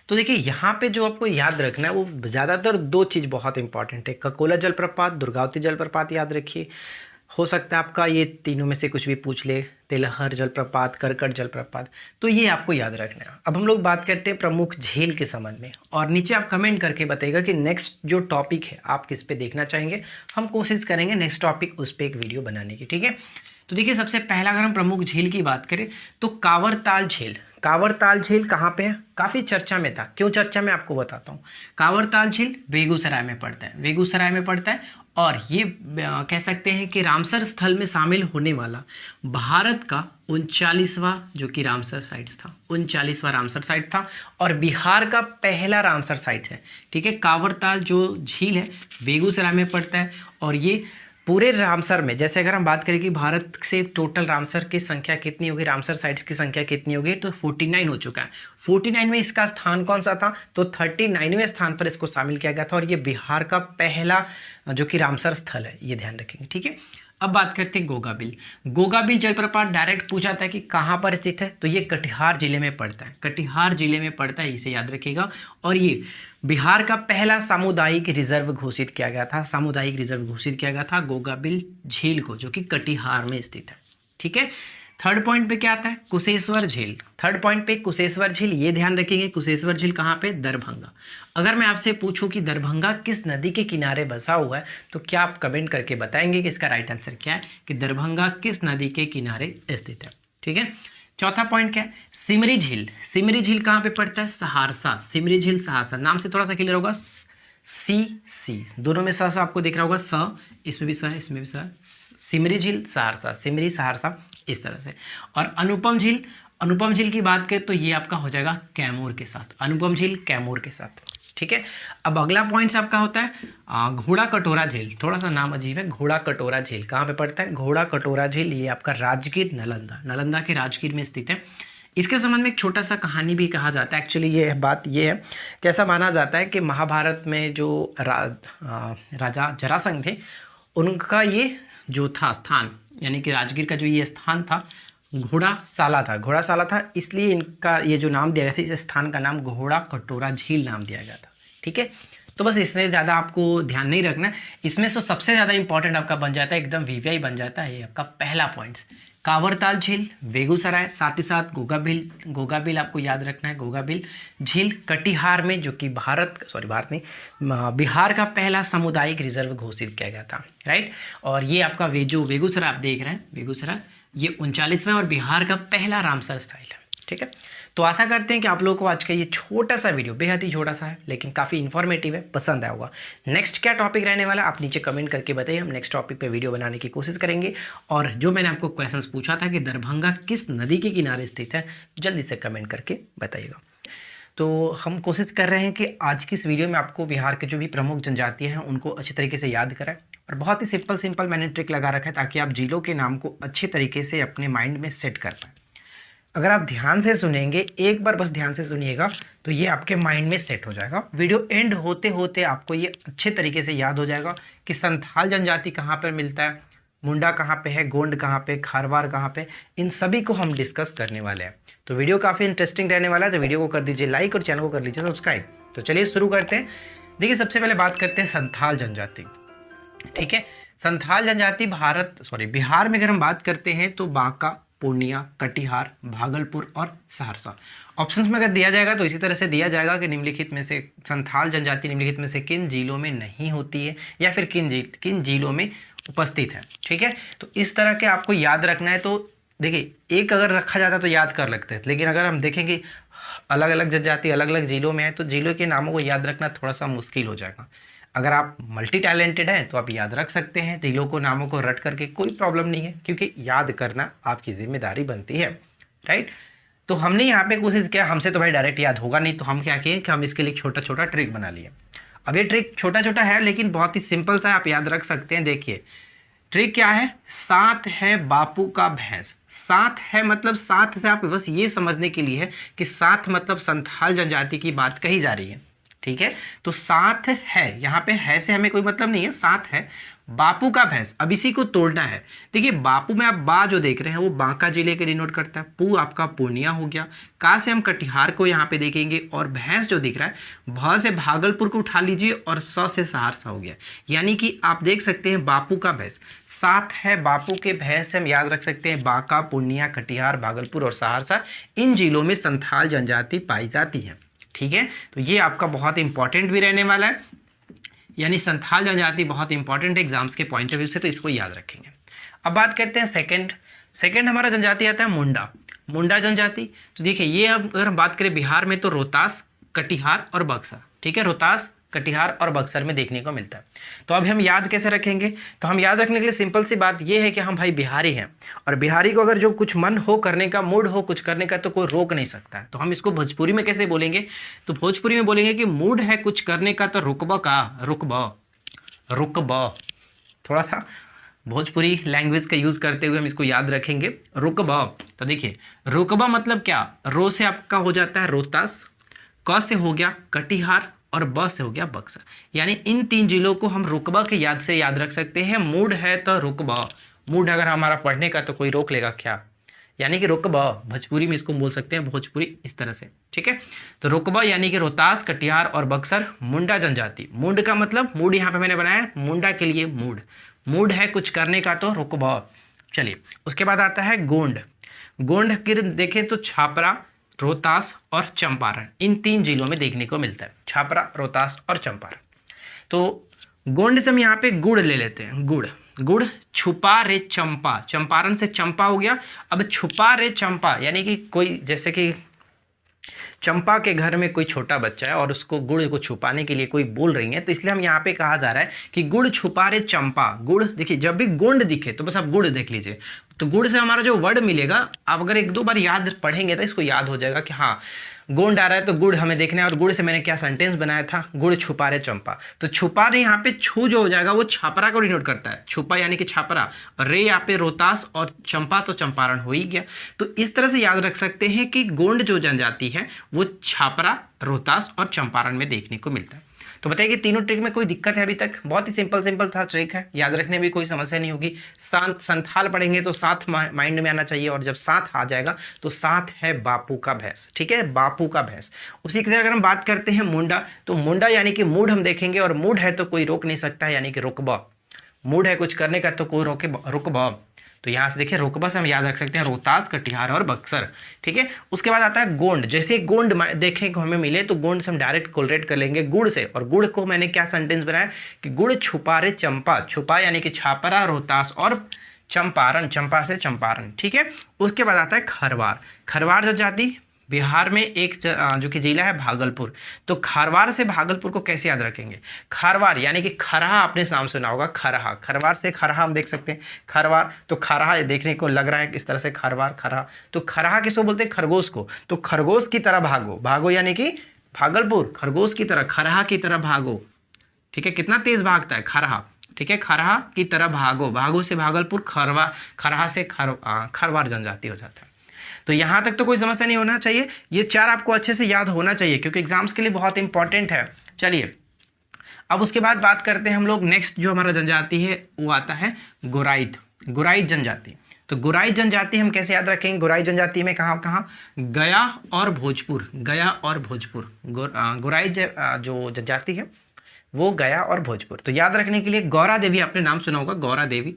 तो देखिए यहाँ पे जो आपको याद रखना है वो ज़्यादातर दो चीज़ बहुत इंपॉर्टेंट है, ककोला जलप्रपात, दुर्गावती जलप्रपात याद रखिए। हो सकता है आपका ये तीनों में से कुछ भी पूछ ले, तेलहर जलप्रपात, करकट जलप्रपात, तो ये आपको याद रखना है। अब हम लोग बात करते हैं प्रमुख झील के संबंध में, और नीचे आप कमेंट करके बताइएगा कि नेक्स्ट जो टॉपिक है आप किस पे देखना चाहेंगे। हम कोशिश करेंगे नेक्स्ट टॉपिक उस पर एक वीडियो बनाने की, ठीक है। तो देखिए सबसे पहला अगर हम प्रमुख झील की बात करें तो कांवरताल झील। कांवरताल झील कहाँ पे है? काफ़ी चर्चा में था, क्यों चर्चा में आपको बताता हूँ। कांवरताल झील बेगूसराय में पड़ता है, बेगूसराय में पड़ता है। और ये कह सकते हैं कि रामसर स्थल में शामिल होने वाला भारत का 39वां जो कि रामसर साइट्स था, 39वां रामसर साइट था और बिहार का पहला रामसर साइट है, ठीक है। कांवरताल जो झील है बेगूसराय में पड़ता है और ये पूरे रामसर में, जैसे अगर हम बात करें कि भारत से टोटल रामसर की संख्या कितनी होगी, रामसर साइट्स की संख्या कितनी होगी, तो 49 हो चुका है। 49 में इसका स्थान कौन सा था, तो 39वें स्थान पर इसको शामिल किया गया था और ये बिहार का पहला जो कि रामसर स्थल है, ये ध्यान रखेंगे, ठीक है। अब बात करते हैं गोगाबिल। गोगाबिल जलप्रपात डायरेक्ट पूछा था कि कहाँ पर स्थित है, तो ये कटिहार जिले में पड़ता है, कटिहार जिले में पड़ता है, इसे याद रखिएगा। और ये बिहार का पहला सामुदायिक रिजर्व घोषित किया गया था, सामुदायिक रिजर्व घोषित किया गया था गोगाबिल झील को, जो कि कटिहार में स्थित है, ठीक है। थर्ड पॉइंट पे क्या आता है? कुशेश्वर झील। थर्ड पॉइंट पे कुशेश्वर झील, ये ध्यान रखेंगे, कुशेश्वर झील कहाँ पे? दरभंगा। अगर मैं आपसे पूछूं कि दरभंगा किस नदी के किनारे बसा हुआ है, तो क्या आप कमेंट करके बताएंगे कि इसका राइट आंसर क्या है, कि दरभंगा किस नदी के किनारे स्थित है, ठीक है। चौथा पॉइंट क्या है? सिमरी झील। सिमरी झील कहाँ पे पड़ता है? सहरसा। सिमरी झील सहरसा, नाम से थोड़ा सा क्लियर होगा, सी दोनों में सा आपको दिख रहा होगा, स इसमें भी स है, इसमें भी स है। सिमरी झील सहरसा, सिमरी सहरसा, इस तरह से। और अनुपम झील, अनुपम झील की बात करें तो ये आपका हो जाएगा कैमूर के साथ, अनुपम झील कैमूर के साथ, ठीक है। अब अगला पॉइंट आपका होता है घोड़ा कटोरा झील। थोड़ा सा नाम अजीब है, घोड़ा कटोरा झील कहाँ पे पड़ता है? घोड़ा कटोरा झील, ये आपका राजगीर नालंदा, नालंदा के राजगीर में स्थित है। इसके संबंध में एक छोटा सा कहानी भी कहा जाता है। एक्चुअली ये बात ये है, कैसा माना जाता है कि महाभारत में जो राजा जरासंध थे, उनका ये जो था स्थान, यानी कि राजगीर का जो ये स्थान था, घोड़ाशाला था, घोड़ाशाला था, इसलिए इनका ये जो नाम दिया गया था, इस स्थान का नाम घोड़ा कटोरा झील नाम दिया गया था, ठीक है। तो बस इससे ज़्यादा आपको ध्यान नहीं रखना। इसमें से सबसे ज़्यादा इंपॉर्टेंट आपका बन जाता है, एकदम वीवीआई बन जाता है, ये आपका पहला पॉइंट्स, कांवरताल झील बेगूसराय, साथ ही साथ गोगाबिल आपको याद रखना है, गोगाबिल झील कटिहार में, जो कि बिहार का पहला सामुदायिक रिजर्व घोषित किया गया था, राइट। और ये आपका जो बेगूसराय आप देख रहे हैं, बेगूसराय ये 39वां और बिहार का पहला रामसर स्थान है, ठीक है। तो आशा करते हैं कि आप लोगों को आज का ये छोटा सा वीडियो, बेहद ही छोटा सा है लेकिन काफ़ी इन्फॉर्मेटिव है, पसंद आया होगा। नेक्स्ट क्या टॉपिक रहने वाला आप नीचे कमेंट करके बताइए, हम नेक्स्ट टॉपिक पे वीडियो बनाने की कोशिश करेंगे। और जो मैंने आपको क्वेश्चंस पूछा था कि दरभंगा किस नदी के किनारे स्थित है, जल्दी से कमेंट करके बताइएगा। तो हम कोशिश कर रहे हैं कि आज की इस वीडियो में आपको बिहार के जो भी प्रमुख जनजातियाँ हैं उनको अच्छी तरीके से याद कराएं, और बहुत ही सिंपल मैंने ट्रिक लगा रखा है ताकि आप जिलों के नाम को अच्छे तरीके से अपने माइंड में सेट कर पाएँ। अगर आप ध्यान से सुनेंगे, एक बार बस ध्यान से सुनिएगा तो ये आपके माइंड में सेट हो जाएगा। वीडियो एंड होते होते आपको ये अच्छे तरीके से याद हो जाएगा कि संथाल जनजाति कहाँ पर मिलता है, मुंडा कहाँ पे है, गोंड कहाँ पे, खारवार कहाँ पे, इन सभी को हम डिस्कस करने वाले हैं। तो वीडियो काफ़ी इंटरेस्टिंग रहने वाला है, तो वीडियो को कर दीजिए लाइक और चैनल को कर लीजिए सब्सक्राइब। तो चलिए शुरू करते हैं। देखिए सबसे पहले बात करते हैं संथाल जनजाति। ठीक है, संथाल जनजाति बिहार में अगर हम बात करते हैं तो बांका, पूर्णिया, कटिहार, भागलपुर और सहरसा। ऑप्शंस में अगर दिया जाएगा तो इसी तरह से दिया जाएगा कि निम्नलिखित में से संथाल जनजाति निम्नलिखित में से किन जिलों में नहीं होती है या फिर किन जिलों में उपस्थित है। ठीक है, तो इस तरह के आपको याद रखना है। तो देखिए एक अगर रखा जाता तो याद कर लगते हैं, लेकिन अगर हम देखेंगे अलग अलग जनजाति अलग अलग जिलों में है तो जिलों के नामों को याद रखना थोड़ा सा मुश्किल हो जाएगा। अगर आप मल्टी टैलेंटेड हैं तो आप याद रख सकते हैं जिलों को, नामों को रट करके कोई प्रॉब्लम नहीं है, क्योंकि याद करना आपकी जिम्मेदारी बनती है। राइट, तो हमने यहाँ पे कोशिश किया, हमसे तो भाई डायरेक्ट याद होगा नहीं, तो हम क्या किए कि हम इसके लिए छोटा छोटा ट्रिक बना लिए। अब ये ट्रिक छोटा छोटा है लेकिन बहुत ही सिंपल सा है, आप याद रख सकते हैं। देखिए ट्रिक क्या है, साथ है बापू का भैंस। साथ है मतलब साथ से आप बस ये समझने के लिए है कि साथ मतलब संथाल जनजाति की बात कही जा रही है। ठीक है, तो साथ है, यहाँ पे है से हमें कोई मतलब नहीं है, साथ है बापू का भैंस। अब इसी को तोड़ना है। देखिए बापू में आप बा जो देख रहे हैं वो बांका जिले के डिनोट करता है, पू आपका पूर्णिया हो गया, का से हम कटिहार को यहाँ पे देखेंगे, और भैंस जो दिख रहा है भ से भागलपुर को उठा लीजिए और स से सहरसा हो गया। यानी कि आप देख सकते हैं बापू का भैंस, साथ है बापू के भैंस से हम याद रख सकते हैं बांका, पूर्णिया, कटिहार, भागलपुर और सहरसा, इन जिलों में संथाल जनजाति पाई जाती है। ठीक है, तो ये आपका बहुत इंपॉर्टेंट भी रहने वाला है, यानी संथाल जनजाति बहुत इंपॉर्टेंट एग्जाम्स के पॉइंट ऑफ व्यू से, तो इसको याद रखेंगे। अब बात करते हैं सेकंड हमारा जनजाति आता है मुंडा जनजाति। तो देखिए ये अब अगर हम बात करें बिहार में तो रोहतास, कटिहार और बक्सर। ठीक है, रोहतास, कटिहार और बक्सर में देखने को मिलता है। तो अब हम याद कैसे रखेंगे, तो हम याद रखने के लिए सिंपल सी बात ये है कि हम भाई बिहारी हैं, और बिहारी को अगर जो कुछ मन हो करने का, मूड हो कुछ करने का, तो कोई रोक नहीं सकता है। तो हम इसको भोजपुरी में कैसे बोलेंगे, तो भोजपुरी में बोलेंगे कि मूड है कुछ करने का तो रुकब। थोड़ा सा भोजपुरी लैंग्वेज का यूज़ करते हुए हम इसको याद रखेंगे, रुकब। तो देखिए रुकबा मतलब क्या, रो से आपका हो जाता है रोहतास, क से हो गया कटिहार और ब से हो गया बक्सर। यानी इन तीन जिलों को हम रुकबा के याद से याद रख सकते हैं। मूड है तो रुकबा, मूड अगर हमारा पढ़ने का तो कोई रोक लेगा क्या, यानी कि रुकबा भोजपुरी में इसको बोल सकते हैं, भोजपुरी इस तरह से। ठीक है, तो रुकबा यानी कि रोहतास, कटिहार और बक्सर मुंडा जनजाति। मुंड का मतलब मूड यहाँ पे मैंने बनाया मुंडा के लिए, मूड है कुछ करने का तो रुकबा। चलिए उसके बाद आता है गोंड की देखें तो छापरा, रोहतास और चंपारण, इन तीन जिलों में देखने को मिलता है, छापरा, रोहतास और चंपारण। तो गोंड से हम यहाँ पे गुड़ ले लेते हैं, गुड़ छुपा रे चंपा, चंपारण से चंपा हो गया। अब छुपा रे चंपा यानी कि कोई, जैसे कि चंपा के घर में कोई छोटा बच्चा है और उसको गुड़ को छुपाने के लिए कोई बोल रही है, तो इसलिए हम यहाँ पे कहा जा रहा है कि गुड़ छुपा रे चंपा। गुड़ देखिए जब भी गोंड दिखे तो बस आप गुड़ देख लीजिए, तो गुड़ से हमारा जो वर्ड मिलेगा, आप अगर एक दो बार याद पढ़ेंगे तो इसको याद हो जाएगा कि हाँ गोंड आ रहा है तो गुड़ हमें देखना है, और गुड़ से मैंने क्या सेंटेंस बनाया था, गुड़ छुपा रे चंपा। तो छुपा रे यहाँ पे छू जो हो जाएगा वो छापरा को डिनोट करता है, छुपा यानी कि छापरा, और रे यहाँ पे रोहतास और चंपा तो चंपारण हो ही गया। तो इस तरह से याद रख सकते हैं कि गोंड जो जनजाति है वो छापरा, रोहतास और चंपारण में देखने को मिलता है। तो बताइए कि तीनों ट्रिक में कोई दिक्कत है अभी तक, बहुत ही सिंपल था ट्रिक है, याद रखने में कोई समस्या नहीं होगी। संथाल पढ़ेंगे तो साथ माइंड में आना चाहिए, और जब साथ आ जाएगा तो साथ है बापू का भैंस। ठीक है, बापू का भैंस। उसी की तरह अगर हम बात करते हैं मुंडा, तो मुंडा यानी कि मूड हम देखेंगे, और मूड है तो कोई रोक नहीं सकता है, यानी कि रुकबा, मूड है कुछ करने का तो कोई रुकबा। तो यहाँ से देखिए रुकबा से हम याद रख सकते हैं रोहतास, कटिहार और बक्सर। ठीक है, उसके बाद आता है गोंड। जैसे गोंड देखने को हमें मिले तो गोंड से हम डायरेक्ट कोलरेट कर लेंगे गुड़ से, और गुड़ को मैंने क्या सेंटेंस बनाया कि गुड़ छुपा रे चंपा, छुपा यानी कि छापरा, रोहतास और चंपारण, चंपा से चंपारण। ठीक है, उसके बाद आता है खरवार जनजाति। बिहार में एक जो कि जिला है भागलपुर, तो खारवार से भागलपुर को कैसे याद रखेंगे, खारवार यानी कि खरहा, आपने नाम सुना होगा खरहा, खरवार से खरहा हम देख सकते हैं, खरवार तो खरहा देखने को लग रहा है किस तरह से, खरवार खरहा। तो खरहा किसको बोलते हैं, खरगोश को, तो खरगोश की तरह भागो यानी कि भागलपुर, खरगोश की तरह, खरहा की तरह भागो। ठीक है, कितना तेज भागता है खरहा। ठीक है, खरहा की तरह भागो से भागलपुर, खरहा से खरवार जनजाति हो जाता है। तो यहाँ तक तो कोई समस्या नहीं होना चाहिए, ये 4 आपको अच्छे से याद होना चाहिए क्योंकि एग्जाम्स के लिए बहुत इंपॉर्टेंट है। चलिए अब उसके बाद बात करते हैं हम लोग, नेक्स्ट जो हमारा जनजाति है वो आता है गोराइत। गोराइत जनजाति, तो गोराइत जनजाति हम कैसे याद रखेंगे? गोराइत जनजाति में कहाँ कहाँ? गया और भोजपुर, गया और भोजपुर। गोराइत जो जनजाति है वो गया और भोजपुर। तो याद रखने के लिए गौरा देवी, आपने नाम सुना होगा गौरा देवी।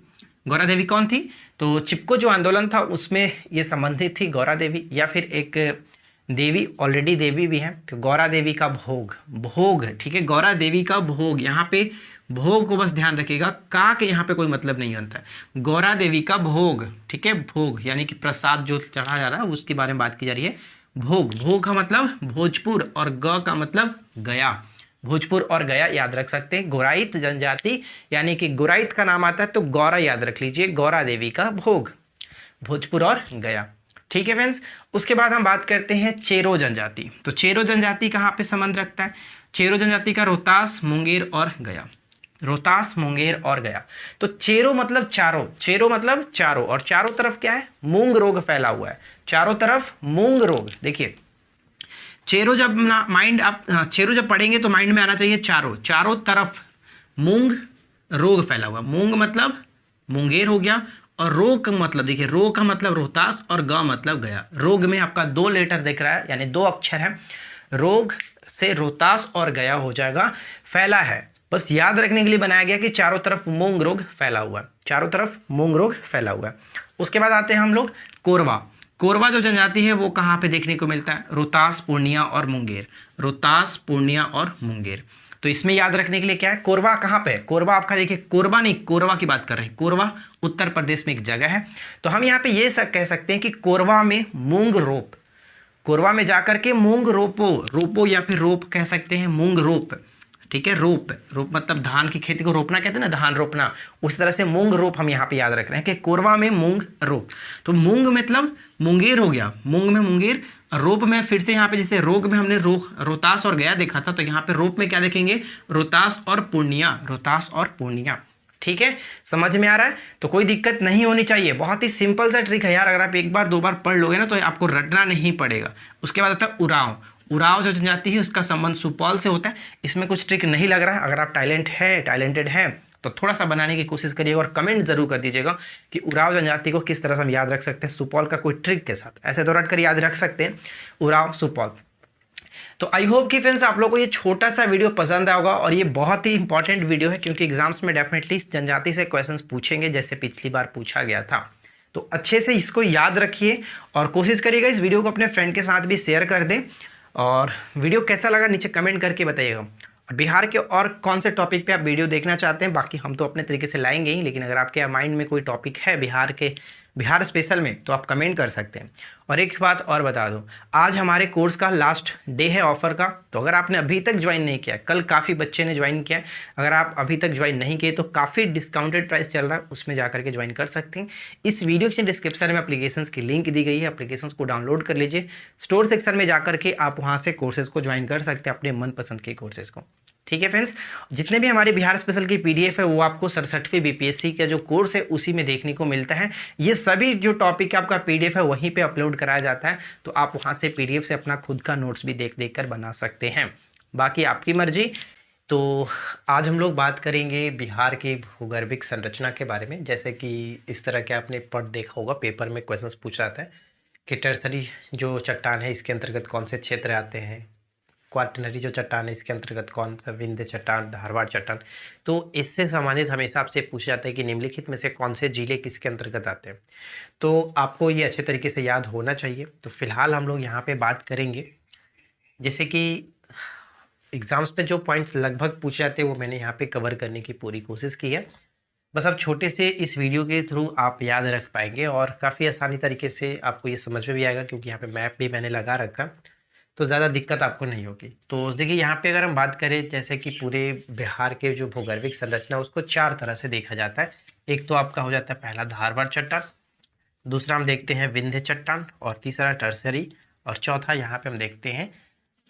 गौरा देवी कौन थी? तो चिपको जो आंदोलन था उसमें ये संबंधित थी गौरा देवी, या फिर एक देवी ऑलरेडी देवी भी है तो गौरा देवी का भोग, भोग, ठीक है, गौरा देवी का भोग। यहाँ पे भोग को बस ध्यान रखिएगा, का के यहाँ पे कोई मतलब नहीं बनता है। गौरा देवी का भोग, ठीक है, भोग यानी कि प्रसाद जो चढ़ा जा रहा है उसके बारे में बात की जा रही है। भोग, भोग का मतलब भोजपुर और ग का मतलब गया। भोजपुर और गया याद रख सकते हैं। गोराइत जनजाति यानी कि गोराइत का नाम आता है तो गौरा याद रख लीजिए, गौरा देवी का भोग, भोजपुर और गया। ठीक है फ्रेंड्स, उसके बाद हम बात करते हैं चेरो जनजाति। तो चेरो जनजाति कहाँ पे संबंध रखता है? चेरो जनजाति का रोहतास, मुंगेर और गया। रोहतास, मुंगेर और गया। तो चेरो मतलब चारों, चेरो मतलब चारों, और चारों तरफ क्या है? मूंग रोग फैला हुआ है, चारों तरफ मूंग रोग। देखिए चेरो जब माइंड आप चेरो जब पढ़ेंगे तो माइंड में आना चाहिए चारों, चारों तरफ मूंग रोग फैला हुआ। मूंग मतलब मुंगेर हो गया, और रोग का मतलब देखिए, रोग का मतलब रोहतास और ग मतलब गया। रोग में आपका 2 लेटर दिख रहा है यानी 2 अक्षर है, रोग से रोहतास और गया हो जाएगा। फैला है, बस याद रखने के लिए बनाया गया कि चारों तरफ मूंग रोग फैला हुआ है, चारों तरफ मूंग रोग फैला हुआ है। उसके बाद आते हैं हम लोग कोरवा। कोरवा जो जनजाति है वो कहाँ पे देखने को मिलता है? रोहतास, पूर्णिया और मुंगेर। रोहतास, पूर्णिया और मुंगेर। तो इसमें याद रखने के लिए क्या है? कोरवा कहाँ पे है? कोरवा आपका देखिए, कोरबा नहीं, कोरवा की बात कर रहे हैं। कोरवा उत्तर प्रदेश में एक जगह है। तो हम यहाँ पे ये कह सकते हैं कि कोरवा में मूंग रोप, कोरवा में जाकर के मूंग रोपो, रोपो या फिर रोप कह सकते हैं, मूंग रोप, ठीक है। रोप, रोप मतलब धान की खेती को रोपना कहते हैं ना, धान रोपना, उस तरह से मूंग रोप हम यहाँ पे याद रख रहे हैं कि कोरवा में मूंग रोप। तो मूंग मतलब मुंगेर हो गया, मूंग में मुंगेर। रोप में फिर से यहाँ पे जैसे रोग में हमने रोहतास और गया देखा था, तो यहाँ पे रोप में क्या देखेंगे? रोहतास और पूर्णिया, रोहतास और पूर्णिया। ठीक है, समझ में आ रहा है? तो कोई दिक्कत नहीं होनी चाहिए, बहुत ही सिंपल सा ट्रिक है यार, अगर आप एक बार 2 बार पढ़ लोगे ना तो आपको रटना नहीं पड़ेगा। उसके बाद आता है उराव। उराव जो जनजाति है उसका संबंध सुपौल से होता है। इसमें कुछ ट्रिक नहीं लग रहा है, अगर आप टैलेंटेड हैं तो थोड़ा सा बनाने की कोशिश करिएगा और कमेंट जरूर कर दीजिएगा कि उराव जनजाति को किस तरह से हम याद रख सकते हैं सुपौल का कोई ट्रिक के साथ। ऐसे तो रट कर याद रख सकते हैं उराव, सुपौल। तो आई होप कि फ्रेंड्स आप लोगों को ये छोटा सा वीडियो पसंद आएगा, और ये बहुत ही इंपॉर्टेंट वीडियो है क्योंकि एग्जाम्स में डेफिनेटली जनजाति से क्वेश्चंस पूछेंगे जैसे पिछली बार पूछा गया था। तो अच्छे से इसको याद रखिए और कोशिश करिएगा इस वीडियो को अपने फ्रेंड के साथ भी शेयर कर दें, और वीडियो कैसा लगा नीचे कमेंट करके बताइएगा। और बिहार के और कौन से टॉपिक पे आप वीडियो देखना चाहते हैं, बाकी हम तो अपने तरीके से लाएंगे ही, लेकिन अगर आपके माइंड में कोई टॉपिक है बिहार स्पेशल में तो आप कमेंट कर सकते हैं। और एक बात और बता दूं, आज हमारे कोर्स का लास्ट डे है ऑफर का, तो अगर आपने अभी तक ज्वाइन नहीं किया, कल काफ़ी बच्चे ने ज्वाइन किया है, अगर आप अभी तक ज्वाइन नहीं किए तो काफ़ी डिस्काउंटेड प्राइस चल रहा है, उसमें जाकर के ज्वाइन कर सकते हैं। इस वीडियो के डिस्क्रिप्शन में एप्लीकेशंस की लिंक दी गई है, एप्लीकेशंस को डाउनलोड कर लीजिए, स्टोर सेक्शन में जाकर के आप वहाँ से कोर्सेज को ज्वाइन कर सकते हैं, अपने मनपसंद के कोर्सेज को। ठीक है फ्रेंड्स, जितने भी हमारे बिहार स्पेशल की पीडीएफ है वो आपको 67वीं बीपीएससी का जो कोर्स है उसी में देखने को मिलता है। ये सभी जो टॉपिक का आपका पीडीएफ है वहीं पे अपलोड कराया जाता है, तो आप वहां से पीडीएफ से अपना खुद का नोट्स भी देख कर बना सकते हैं, बाकी आपकी मर्जी। तो आज हम लोग बात करेंगे बिहार की भूगर्भिक संरचना के बारे में। जैसे कि इस तरह के आपने देखा होगा, पेपर में क्वेश्चंस पूछा जाता है कि टर्सरी जो चट्टान है इसके अंतर्गत कौन से क्षेत्र आते हैं, क्वाटनरी जो चट्टान है इसके अंतर्गत कौन सा, विंध्य चट्टान, धारवाड़ चट्टान। तो इससे संबंधित हमेशा आपसे पूछा जाता है कि निम्नलिखित में से कौन से जिले किसके अंतर्गत आते हैं, तो आपको ये अच्छे तरीके से याद होना चाहिए। तो फिलहाल हम लोग यहाँ पे बात करेंगे, जैसे कि एग्जाम्स में जो पॉइंट्स लगभग पूछे जाते हैं वो मैंने यहाँ पे कवर करने की पूरी कोशिश की है। बस अब छोटे से इस वीडियो के थ्रू आप याद रख पाएंगे और काफ़ी आसानी तरीके से आपको ये समझ में भी आएगा, क्योंकि यहाँ पे मैप भी मैंने लगा रखा, तो ज़्यादा दिक्कत आपको नहीं होगी। तो देखिए यहाँ पे अगर हम बात करें, जैसे कि पूरे बिहार के जो भूगर्भिक संरचना उसको 4 तरह से देखा जाता है। एक तो आपका हो जाता है पहला धारवाड़ चट्टान, दूसरा हम देखते हैं विंध्य चट्टान, और तीसरा टर्सरी, और चौथा यहाँ पे हम देखते हैं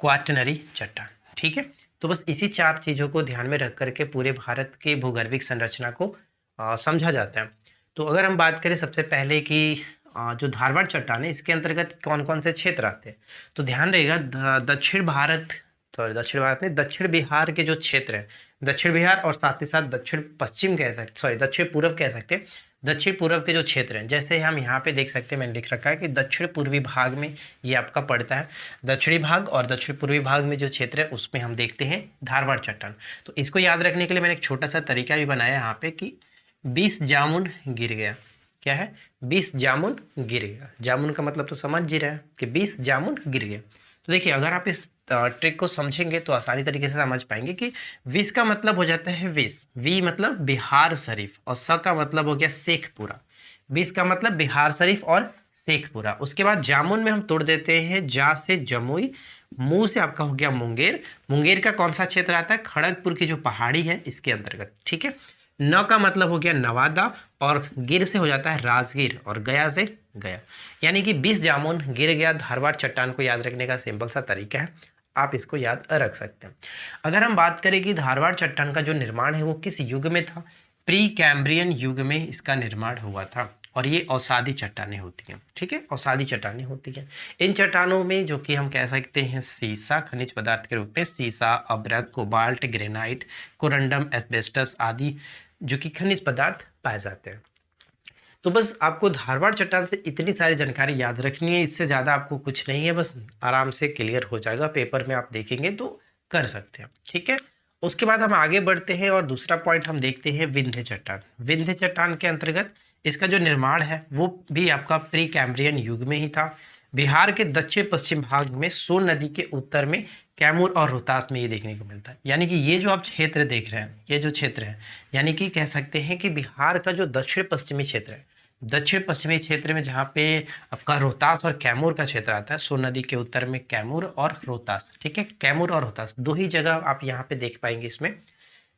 क्वाटनरी चट्टान। ठीक है, तो बस इसी 4 चीज़ों को ध्यान में रख करके पूरे भारत के भूगर्भिक संरचना को समझा जाता है। तो अगर हम बात करें सबसे पहले कि जो धारवाड़ चट्टान है इसके अंतर्गत कौन कौन से क्षेत्र आते हैं। तो ध्यान रहेगा दक्षिण बिहार के जो क्षेत्र है, दक्षिण बिहार और साथ ही साथ दक्षिण पश्चिम कह सकते, सॉरी दक्षिण पूर्व कह सकते हैं, दक्षिण पूर्व के जो क्षेत्र हैं, जैसे हम यहाँ पे देख सकते हैं, मैंने लिख रखा है कि दक्षिण पूर्वी भाग में ये आपका पड़ता है। दक्षिणी भाग और दक्षिण पूर्वी भाग में जो क्षेत्र है उसमें हम देखते हैं धारवाड़ चट्टान। तो इसको याद रखने के लिए मैंने एक छोटा सा तरीका भी बनाया यहाँ पे कि 20 जामुन गिर गया। क्या है? 20 जामुन गिर गया। जामुन का मतलब तो समझ ही रहे हैं कि 20 जामुन गिर गया। तो देखिए अगर आप इस ट्रिक को समझेंगे तो आसानी तरीके से समझ पाएंगे कि 20 का मतलब हो जाता है वेस, वी मतलब बिहार शरीफ, और स का मतलब हो गया शेखपुरा। 20 का मतलब बिहार शरीफ और शेखपुरा। उसके बाद जामुन में हम तोड़ देते हैं जा से जमुई, मुंह से आपका हो गया मुंगेर। मुंगेर का कौन सा क्षेत्र आता है? खड़गपुर की जो पहाड़ी है इसके अंतर्गत। ठीक है। न का मतलब हो गया नवादा, और गिर से हो जाता है राजगीर, और गया से गया। यानी कि 20 जामुन गिर गया धारवाड़ चट्टान को याद रखने का सिंपल सा तरीका है, आप इसको याद रख सकते हैं। अगर हम बात करें कि धारवाड़ चट्टान का जो निर्माण है वो किस युग में था, प्री कैम्ब्रियन युग में इसका निर्माण हुआ था, और ये औसादी चट्टानें होती हैं। ठीक है, औसादी चट्टानें होती हैं। इन चट्टानों में जो कि हम कह सकते हैं सीसा खनिज पदार्थ के रूप में, सीसा, अब्रक, कोबाल्ट, ग्रेनाइट, कोरंडम, एस्बेस्टस आदि जो कि खनिज पदार्थ पाए जाते हैं। तो बस आपको धारवाड़ चट्टान से इतनी सारी जानकारी याद रखनी है, इससे ज़्यादा आपको कुछ नहीं है, बस आराम से क्लियर हो जाएगा, पेपर में आप देखेंगे तो कर सकते हैं। ठीक है। उसके बाद हम आगे बढ़ते हैं और दूसरा पॉइंट हम देखते हैं विंध्य चट्टान। विंध्य चट्टान के अंतर्गत इसका जो निर्माण है वो भी आपका प्री कैम्ब्रियन युग में ही था। बिहार के दक्षिण पश्चिम भाग में सोन नदी के उत्तर में कैमूर और रोहतास में ये देखने को मिलता है। यानी कि ये जो आप क्षेत्र देख रहे हैं, ये जो क्षेत्र है, यानी कि कह सकते हैं कि बिहार का जो दक्षिण पश्चिमी क्षेत्र है, दक्षिण पश्चिमी क्षेत्र में जहाँ पे आपका रोहतास और कैमूर का क्षेत्र आता है, सोन नदी के उत्तर में कैमूर और रोहतास। ठीक है, कैमूर और रोहतास दो ही जगह आप यहाँ पे देख पाएंगे इसमें,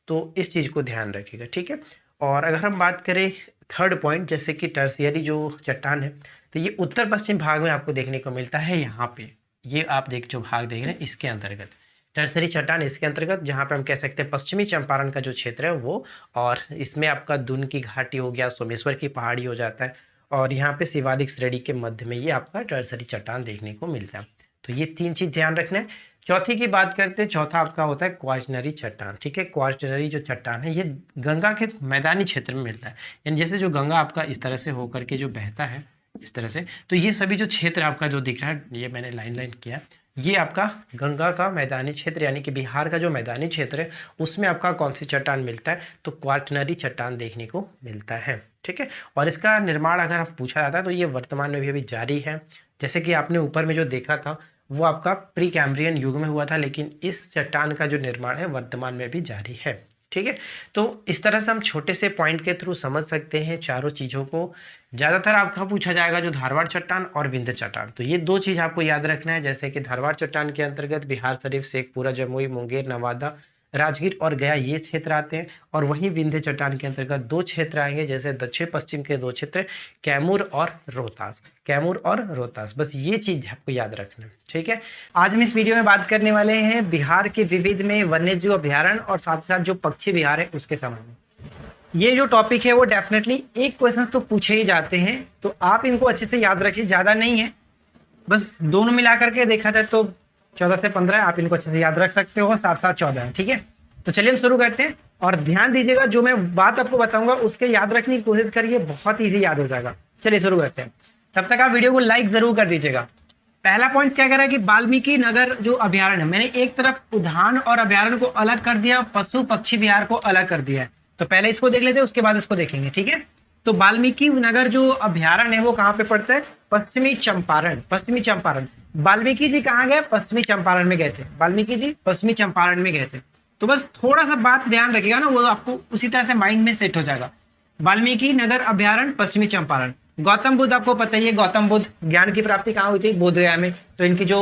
तो इस चीज़ को ध्यान रखिएगा। ठीक है। और अगर हम बात करें थर्ड पॉइंट, जैसे कि टर्सियरी जो चट्टान है, तो ये उत्तर पश्चिम भाग में आपको देखने को मिलता है। यहाँ पे ये आप जो भाग देख रहे हैं इसके अंतर्गत टर्सरी चट्टान, इसके अंतर्गत जहाँ पे हम कह सकते हैं पश्चिमी चंपारण का जो क्षेत्र है वो, और इसमें आपका दून की घाटी हो गया, सोमेश्वर की पहाड़ी हो जाता है, और यहाँ पे शिवालिक श्रेणी के मध्य में ये आपका टर्सरी चट्टान देखने को मिलता है। तो ये तीन चीज़ ध्यान रखना है। चौथी की बात करते हैं, चौथा आपका होता है क्वार्टनरी चट्टान। ठीक है, क्वार्टनरी जो चट्टान है ये गंगा के मैदानी क्षेत्र में मिलता है, यानी जैसे जो गंगा आपका इस तरह से होकर के जो बहता है इस तरह से, तो ये सभी जो क्षेत्र आपका जो दिख रहा है, ये मैंने लाइन किया, ये आपका गंगा का मैदानी क्षेत्र, यानी कि बिहार का जो मैदानी क्षेत्र है उसमें आपका कौन सी चट्टान मिलता है, तो क्वार्टनरी चट्टान देखने को मिलता है। ठीक है। और इसका निर्माण अगर हम पूछा जाता है तो ये वर्तमान में भी अभी जारी है। जैसे कि आपने ऊपर में जो देखा था वो आपका प्री कैम्ब्रियन युग में हुआ था, लेकिन इस चट्टान का जो निर्माण है वर्तमान में भी जारी है। ठीक है। तो इस तरह से हम छोटे से पॉइंट के थ्रू समझ सकते हैं चारों चीज़ों को। ज़्यादातर आपका पूछा जाएगा जो धारवाड़ चट्टान और विंध्य चट्टान, तो ये दो चीज़ आपको याद रखना है। जैसे कि धारवाड़ चट्टान के अंतर्गत बिहार शरीफ, शेखपुरा, जमुई, मुंगेर, नवादा, राजगीर और गया ये क्षेत्र आते हैं, और वहीं विंध्य चट्टान के अंतर्गत दो क्षेत्र आएंगे, जैसे दक्षिण पश्चिम के दो क्षेत्र कैमूर और रोहतास, कैमूर और रोहतास। बस ये चीज़ आपको याद रखना है। ठीक है। आज हम इस वीडियो में बात करने वाले हैं बिहार के विविध में वन्यजीव अभ्यारण्य और साथ साथ जो पक्षी विहार है उसके संबंध में। ये जो टॉपिक है वो डेफिनेटली एक क्वेश्चन तो पूछे ही जाते हैं, तो आप इनको अच्छे से याद रखिए, ज़्यादा नहीं है, बस दोनों मिला करके देखा जाए तो 14 से 15 आप इनको अच्छे से याद रख सकते हो, साथ साथ 14 है। ठीक है। तो चलिए हम शुरू करते हैं, और ध्यान दीजिएगा जो मैं बात आपको बताऊंगा उसके याद रखने की कोशिश करिए, बहुत ईजी याद हो जाएगा। चलिए शुरू करते हैं, तब तक आप वीडियो को लाइक जरूर कर दीजिएगा। पहला पॉइंट क्या कह रहा है कि वाल्मीकि नगर जो अभ्यारण्य है, मैंने एक तरफ उद्यान और अभ्यारण्य को अलग कर दिया, पशु पक्षी विहार को अलग कर दिया है, तो पहले इसको देख लेते हैं उसके बाद इसको देखेंगे। ठीक है। तो वाल्मीकि नगर जो अभ्यारण्य है वो कहाँ पे पड़ता है, पश्चिमी चंपारण। पश्चिमी चंपारण, वाल्मीकि जी कहाँ गए, पश्चिमी चंपारण में गए थे, वाल्मीकि जी पश्चिमी चंपारण में गए थे। तो बस थोड़ा सा बात ध्यान रखिएगा ना, वो आपको उसी तरह से माइंड में सेट हो जाएगा। वाल्मीकि नगर अभ्यारण्य पश्चिमी चंपारण। गौतम बुद्ध आपको पता ही है, गौतम बुद्ध ज्ञान की प्राप्ति कहाँ हुई थी, बोधगया में, तो इनकी जो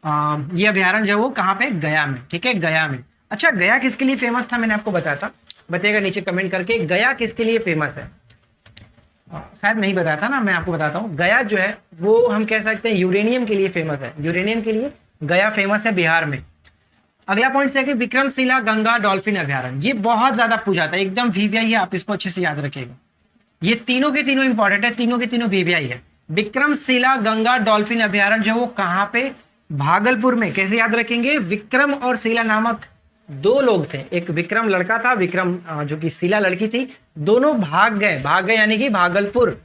ये अभ्यारण्य जो वो कहाँ पे, गया में। ठीक है, गया में। अच्छा, गया किसके लिए फेमस था मैंने आपको बताया था, बताइएगा नीचे कमेंट करके, गया किसके लिए फेमस है। शायद नहीं बताया था ना, मैं आपको बताता हूँ। गया जो है वो हम कह सकते हैं यूरेनियम के लिए फेमस है, यूरेनियम के लिए गया फेमस है बिहार में। अगला पॉइंट से है कि विक्रमशिला गंगा डॉल्फिन अभ्यारण्य, ये बहुत ज्यादा पूछा था, एकदम वीवीआई है, आप इसको अच्छे से याद रखिएगा। ये तीनों के तीनों इंपॉर्टेंट है, तीनों के तीनों वीवीआई है। विक्रमशिला गंगा डॉल्फिन अभयारण्य जो वो कहाँ पे, भागलपुर में। कैसे याद रखेंगे, विक्रम और शीला नामक दो लोग थे, एक विक्रम लड़का था, विक्रम जो कि शीला लड़की थी, दोनों भाग गए यानी कि भागलपुर।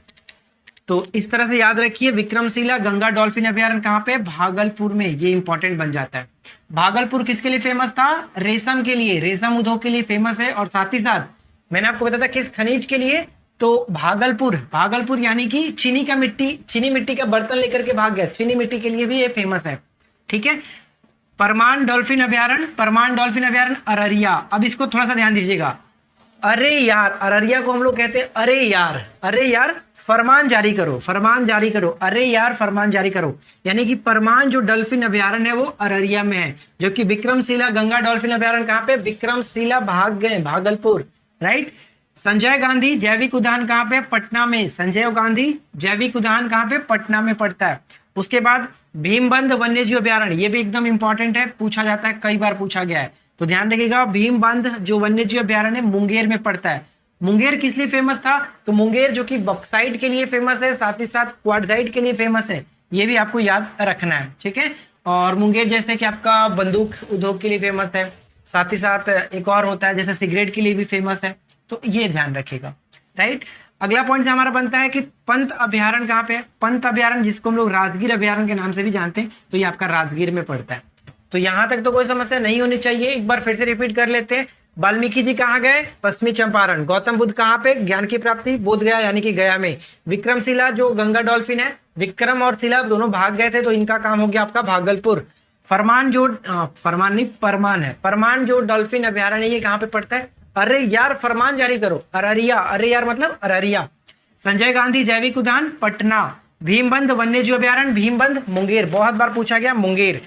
तो इस तरह से याद रखिए, विक्रमशिला गंगा डॉल्फिन अभयारण्य कहाँ पे, भागलपुर में। ये इंपॉर्टेंट बन जाता है। भागलपुर किसके लिए फेमस था, रेशम के लिए, रेशम उद्योग के लिए फेमस है। और साथ ही साथ मैंने आपको बताया था किस खनिज के लिए, तो भागलपुर यानी कि चीनी मिट्टी का बर्तन लेकर के भाग गया, चीनी मिट्टी के लिए भी ये फेमस है। ठीक है। परमान डॉल्फिन अभयारण्य अररिया। अब इसको थोड़ा सा ध्यान दीजिएगा, अरे यार, अररिया को हम लोग कहते हैं अरे यार फरमान जारी करो, अरे यार फरमान जारी करो। यानी कि परमान जो डॉल्फिन अभयारण्य है वो अररिया में है, जबकि विक्रमशिला गंगा डॉल्फिन अभयारण्य कहाँ पे, विक्रमशिला भाग गए, भागलपुर। राइट। संजय गांधी जैविक उद्यान कहाँ पे, पटना में। संजय गांधी जैविक उद्यान कहाँ पे, पटना में पड़ता है। उसके बाद भीमबंध वन्यजीव अभयारण्य, ये भी एकदम इंपॉर्टेंट है, पूछा जाता है, कई बार पूछा गया है, तो ध्यान रखिएगा। भीमबंध जो वन्यजीव अभयारण्य मुंगेर में पड़ता है। मुंगेर किस लिए फेमस था, तो मुंगेर जो कि बॉक्साइट के लिए फेमस है, साथ ही साथ क्वार्टजाइट के लिए फेमस है, ये भी आपको याद रखना है। ठीक है। और मुंगेर जैसे कि आपका बंदूक उद्योग के लिए फेमस है, साथ ही साथ एक और होता है जैसे सिगरेट के लिए भी फेमस है, तो ये ध्यान रखिएगा। राइट। अगला पॉइंट से हमारा बनता है कि पंत अभयारण्य कहाँ पे है, पंत अभयारण्य जिसको हम लोग राजगीर अभयारण्य के नाम से भी जानते हैं, तो ये आपका राजगीर में पड़ता है। तो यहां तक तो कोई समस्या नहीं होनी चाहिए। एक बार फिर से रिपीट कर लेते हैं। वाल्मीकि जी कहाँ गए, पश्चिमी चंपारण। गौतम बुद्ध कहाँ पे, ज्ञान की प्राप्ति, बोध गया यानी कि गया में। विक्रमशिला जो गंगा डॉल्फिन है, विक्रम और शिला दोनों भाग गए थे, तो इनका काम हो गया आपका भागलपुर। परमान है, परमान जो डॉल्फिन अभयारण्य ये कहाँ पे पड़ता है, अरे यार फरमान जारी करो, अररिया, अरे यार मतलब अररिया। संजय गांधी जैविक उद्यान, पटना। भीमबंध वन्यजीव अभयारण्य, भीमबंध मुंगेर, बहुत बार पूछा गया मुंगेर।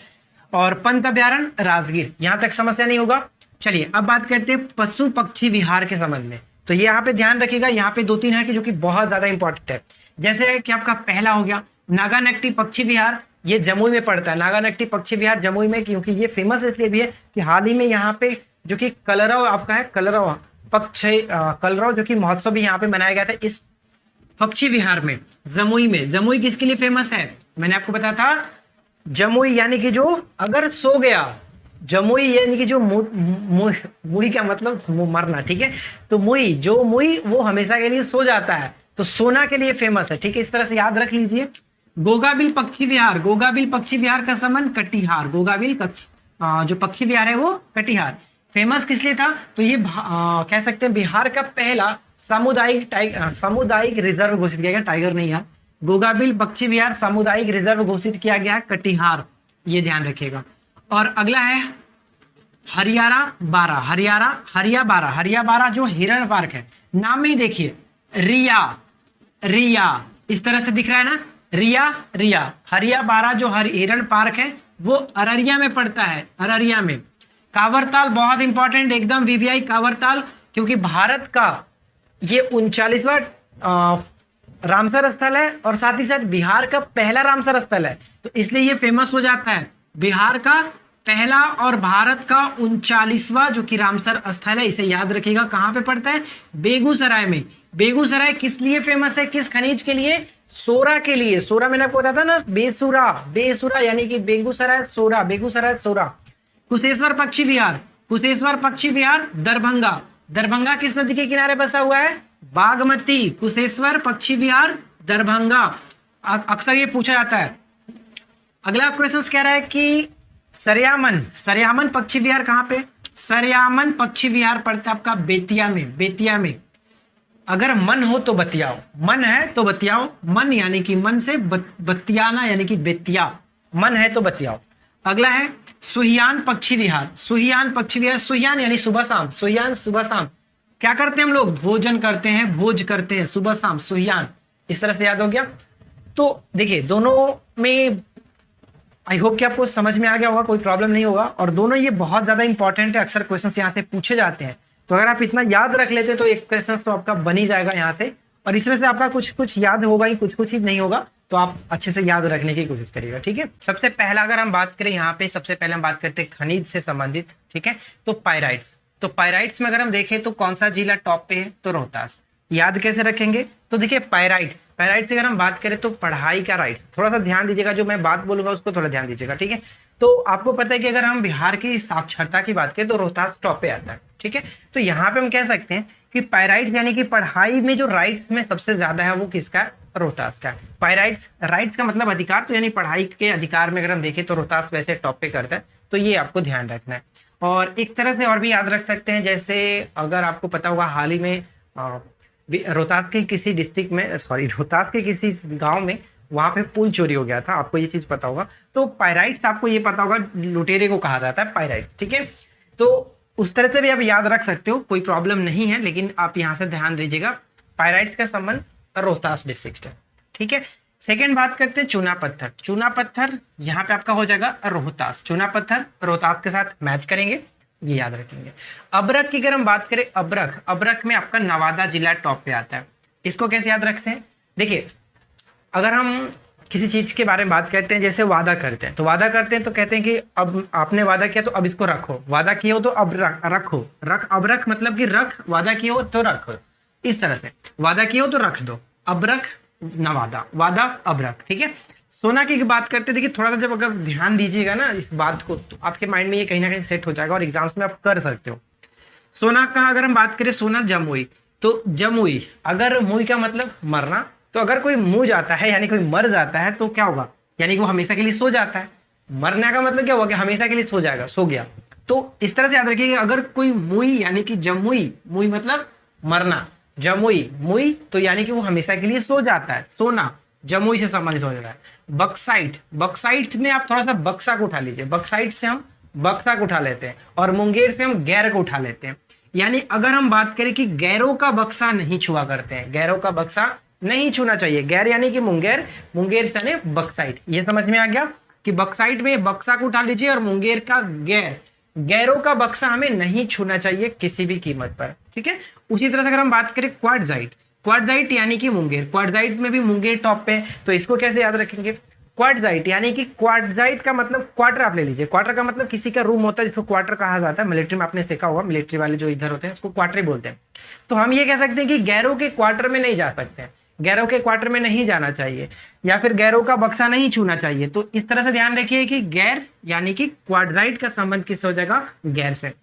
और पंत अभयारण्य राजगीर। यहां तक समस्या नहीं होगा। चलिए अब बात करते हैं पशु पक्षी विहार के संबंध में। तो ये यहाँ पे ध्यान रखिएगा, यहाँ पे 2-3 है कि जो कि बहुत ज्यादा इंपॉर्टेंट है। जैसे कि आपका पहला हो गया नागानक्टी पक्षी विहार, ये जमुई में पड़ता है। नागानक्टी पक्षी विहार जमुई में, क्योंकि ये फेमस इसलिए भी है कि हाल ही में यहाँ पे जो कि कलरव आपका है, कलरव जो कि महोत्सव भी यहाँ पे मनाया गया था इस पक्षी विहार में, जमुई में। जमुई किसके लिए फेमस है, मैंने आपको बताया था, जमुई यानी कि जो अगर सो गया, जमुई यानी कि जो मुई का मतलब मरना। ठीक है। तो मुई वो हमेशा के लिए सो जाता है, तो सोना के लिए फेमस है। ठीक है। इस तरह से याद रख लीजिए। गोगाबिल पक्षी विहार का संबंध कटिहार, जो पक्षी विहार है वो कटिहार। फेमस किस लिए था, तो ये कह सकते हैं बिहार का पहला सामुदायिक रिजर्व घोषित किया गया, टाइगर नहीं यार, गोगाबिल पक्षी विहार सामुदायिक रिजर्व घोषित किया गया है कटिहार, ये ध्यान रखिएगा। और अगला है हरिया बारा जो हिरण पार्क है, नाम में ही देखिए रिया इस तरह से दिख रहा है ना, रिया। हरिया बारा जो हिरण पार्क है वो अररिया में पड़ता है, अररिया में। कांवरताल बहुत इंपॉर्टेंट, एकदम वीवीआई कांवरताल, क्योंकि भारत का ये 39वां रामसर स्थल है और साथ ही साथ बिहार का पहला रामसर स्थल है, तो इसलिए ये फेमस हो जाता है। बिहार का पहला और भारत का 39वां जो कि रामसर स्थल है, इसे याद रखिएगा। कहाँ पे पड़ता है, बेगूसराय में। बेगूसराय किस लिए फेमस है, किस खनिज के लिए, सोरा के लिए। सोरा मैंने आपको बताया था ना, बेसुरा यानी कि बेगूसराय सोरा। कुशेश्वर पक्षी विहार दरभंगा किस नदी के किनारे बसा हुआ है, बागमती। कुशेश्वर पक्षी विहार दरभंगा, अक्सर ये पूछा जाता है। अगला क्वेश्चन कह रहा है कि सरियामन पक्षी विहार कहाँ पे, सरियामन पक्षी विहार पड़ता है आपका बेतिया में। अगर मन हो तो बतियाओ, मन है तो बतियाओ, मन यानी कि मन से बतियाना यानी कि बेतिया, मन है तो बतियाओ। अगला है सुहियान पक्षी विहार, सुहियान यानी सुबह शाम। क्या करते हैं हम लोग, भोज करते हैं सुबह शाम, सुहियान। इस तरह से याद हो गया। तो देखिए दोनों में आई होप कि आपको समझ में आ गया होगा, कोई प्रॉब्लम नहीं होगा। और दोनों ये बहुत ज्यादा इंपॉर्टेंट है, अक्सर क्वेश्चंस यहाँ से पूछे जाते हैं, तो अगर आप इतना याद रख लेते तो एक क्वेश्चन तो आपका बन ही जाएगा यहाँ से। और इसमें से आपका कुछ याद होगा ही, कुछ ही नहीं होगा, तो आप अच्छे से याद रखने की कोशिश करिएगा। ठीक है। सबसे पहला अगर हम बात करें यहाँ पे, सबसे पहले हम बात करते हैं खनिज से संबंधित। ठीक है। तो पायराइट्स में अगर हम देखें तो कौन सा जिला टॉप पे है, तो रोहतास। याद कैसे रखेंगे? तो देखिए पायराइट्स की अगर हम बात करें तो पढ़ाई का राइट्स, थोड़ा सा ध्यान दीजिएगा, जो मैं बात बोलूंगा उसको थोड़ा ध्यान दीजिएगा, ठीक है। तो आपको पता है कि अगर हम बिहार की साक्षरता की बात करें तो रोहतास टॉप पे आता है, ठीक है। तो यहाँ पे हम कह सकते हैं कि पायराइट्स यानी कि पढ़ाई में जो राइट्स में सबसे ज्यादा है वो किसका है? रोहतास का है। पायराइट्स, राइट्स का मतलब अधिकार, तो यानी पढ़ाई के अधिकार में अगर हम देखें तो रोहतास वैसे टॉप पे करता है, तो ये आपको ध्यान रखना है। और एक तरह से और भी याद रख सकते हैं, जैसे अगर आपको पता होगा हाल ही में रोहतास के किसी डिस्ट्रिक्ट में, सॉरी रोहतास के किसी गांव में वहां पे पुल चोरी हो गया था, आपको ये चीज पता होगा। तो पायराइट्स आपको ये पता होगा, लुटेरे को कहा जाता है पायराइट्स, ठीक है। तो उस तरह से भी आप याद रख सकते हो, कोई प्रॉब्लम नहीं है, लेकिन आप यहाँ से ध्यान दीजिएगा पायराइट्स का संबंध रोहतास डिस्ट्रिक्ट है, ठीक है। सेकेंड बात करते हैं चूना पत्थर। चूना पत्थर यहाँ पे आपका हो जाएगा रोहतास, चूना पत्थर रोहतास के साथ मैच करेंगे, ये याद रखेंगे। अबरख की अगर हम बात करें, अबरख में आपका नवादा जिला टॉप पे आता है। इसको कैसे याद रखते हैं? देखिए अगर हम किसी चीज के बारे में बात करते हैं, जैसे वादा करते हैं, तो वादा करते हैं तो कहते हैं कि अब आपने वादा किया तो अब इसको रखो, वादा किए हो तो अब रखो, अबरख मतलब कि रख, वादा किए हो तो रखो, इस तरह से वादा किए हो तो रख दो, अबरख नवादा, वादा अबरख, ठीक है। सोना की बात करते हैं, देखिए थोड़ा सा जब अगर ध्यान दीजिएगा ना इस बात को, तो आपके माइंड में ये कहीं ना कहीं सेट हो जाएगा और एग्जाम्स में आप कर सकते हो। सोना का अगर हम बात करें, सोना जमुई, तो जमुई, अगर मुई का मतलब मरना, तो अगर कोई मुँह जाता है यानी कोई मर जाता है तो क्या होगा? यानी कि वो हमेशा के लिए सो जाता है। मरने का मतलब क्या होगा? कि हमेशा के लिए सो जाएगा, सो गया। तो इस तरह से याद रखिए कि अगर कोई मुई यानी कि जमुई, मुई मतलब मरना, जमुई मुई तो यानी कि वो हमेशा के लिए सो जाता है, सोना जमुई से संबंधित हो जाता है। बक्साइट, बक्साइट में आप थोड़ा सा बक्सा को उठा लीजिए, बक्साइट से हम बक्सा को उठा लेते हैं और मुंगेर से हम गैर को उठा लेते हैं। यानी अगर हम बात करें कि गैरों का बक्सा नहीं छुआ करते हैं, गैरों का बक्सा नहीं छूना चाहिए, गैर यानी कि मुंगेर, मुंगेर से यानी बक्साइट, ये समझ में आ गया कि बक्साइट में बक्सा को उठा लीजिए और मुंगेर का गैर, गैरों का बक्सा हमें नहीं छूना चाहिए किसी भी कीमत पर, ठीक है। उसी तरह से अगर हम बात करें क्वार्टजाइट, क्वार्टजाइट यानी कि मुंगेर, क्वार्टजाइट में भी मुंगेर टॉप पे, तो इसको कैसे याद रखेंगे? क्वार्टजाइट यानी कि क्वार्टजाइट का मतलब क्वार्टर आप ले लीजिए, क्वार्टर का मतलब किसी का रूम होता है जिसको क्वार्टर कहा जाता है, मिलिट्री में आपने सीखा होगा, मिलिट्री वाले जो इधर होते हैं उसको क्वार्टर ही बोलते हैं। तो हम ये कह सकते हैं कि गैरों के क्वार्टर में नहीं जा सकते हैं, गैरों के क्वार्टर में नहीं जाना चाहिए, या फिर गैरों का बक्सा नहीं छूना चाहिए। तो इस तरह से ध्यान रखिए कि गैर यानी कि क्वार्टजाइट का संबंध किससे हो जाएगा? गैर से,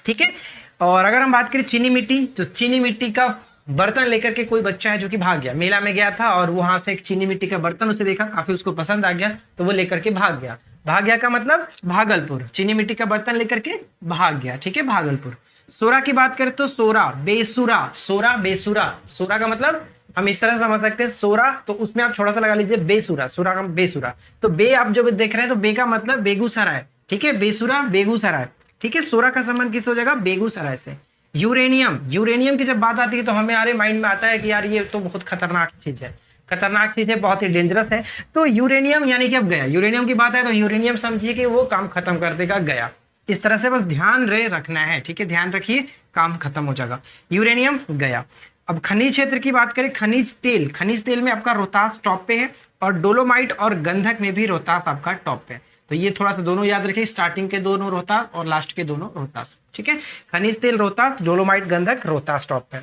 ठीक है। और अगर हम बात करें चीनी मिट्टी, तो चीनी मिट्टी का बर्तन लेकर के कोई बच्चा है जो कि भाग गया, मेला में गया था और वहां से एक चीनी मिट्टी का बर्तन उसे देखा, काफी उसको पसंद आ गया, तो वो लेकर के भाग गया। भाग गया का मतलब भागलपुर, चीनी मिट्टी का बर्तन लेकर के भाग गया, ठीक है, भागलपुर। सोरा की बात करें तो सोरा, बेसुरा, सोरा बेसुरा, सोरा का मतलब हम इस तरह समझ सकते हैं, सोरा तो उसमें आप थोड़ा सा लगा लीजिए बेसुरा, सोरा का बेसुरा, तो बे आप जो देख रहे हैं तो बे का मतलब बेगूसराय, ठीक है, बेसुरा बेगूसराय, ठीक है। सोरा का संबंध किससे हो जाएगा? बेगूसराय से। यूरेनियम, यूरेनियम की जब बात आती है तो हमारे माइंड में आता है कि यार ये तो बहुत खतरनाक चीज है, खतरनाक चीज है, बहुत ही डेंजरस है। तो यूरेनियम यानी कि अब गया, यूरेनियम की बात है तो यूरेनियम समझिए कि वो काम खत्म कर देगा, गया। इस तरह से बस ध्यान रखना है, ठीक है, ध्यान रखिए, काम खत्म हो जाएगा, यूरेनियम गया। अब खनिज क्षेत्र की बात करें, खनिज तेल, खनिज तेल में आपका रोहतास टॉप पे है और डोलोमाइट और गंधक में भी रोहतास आपका टॉप पे है। तो ये थोड़ा सा दोनों याद रखिए, स्टार्टिंग के दोनों रोहतास और लास्ट के दोनों रोहतास, ठीक है। खनिज तेल रोहतास, डोलोमाइट गंधक रोहतास टॉप पे।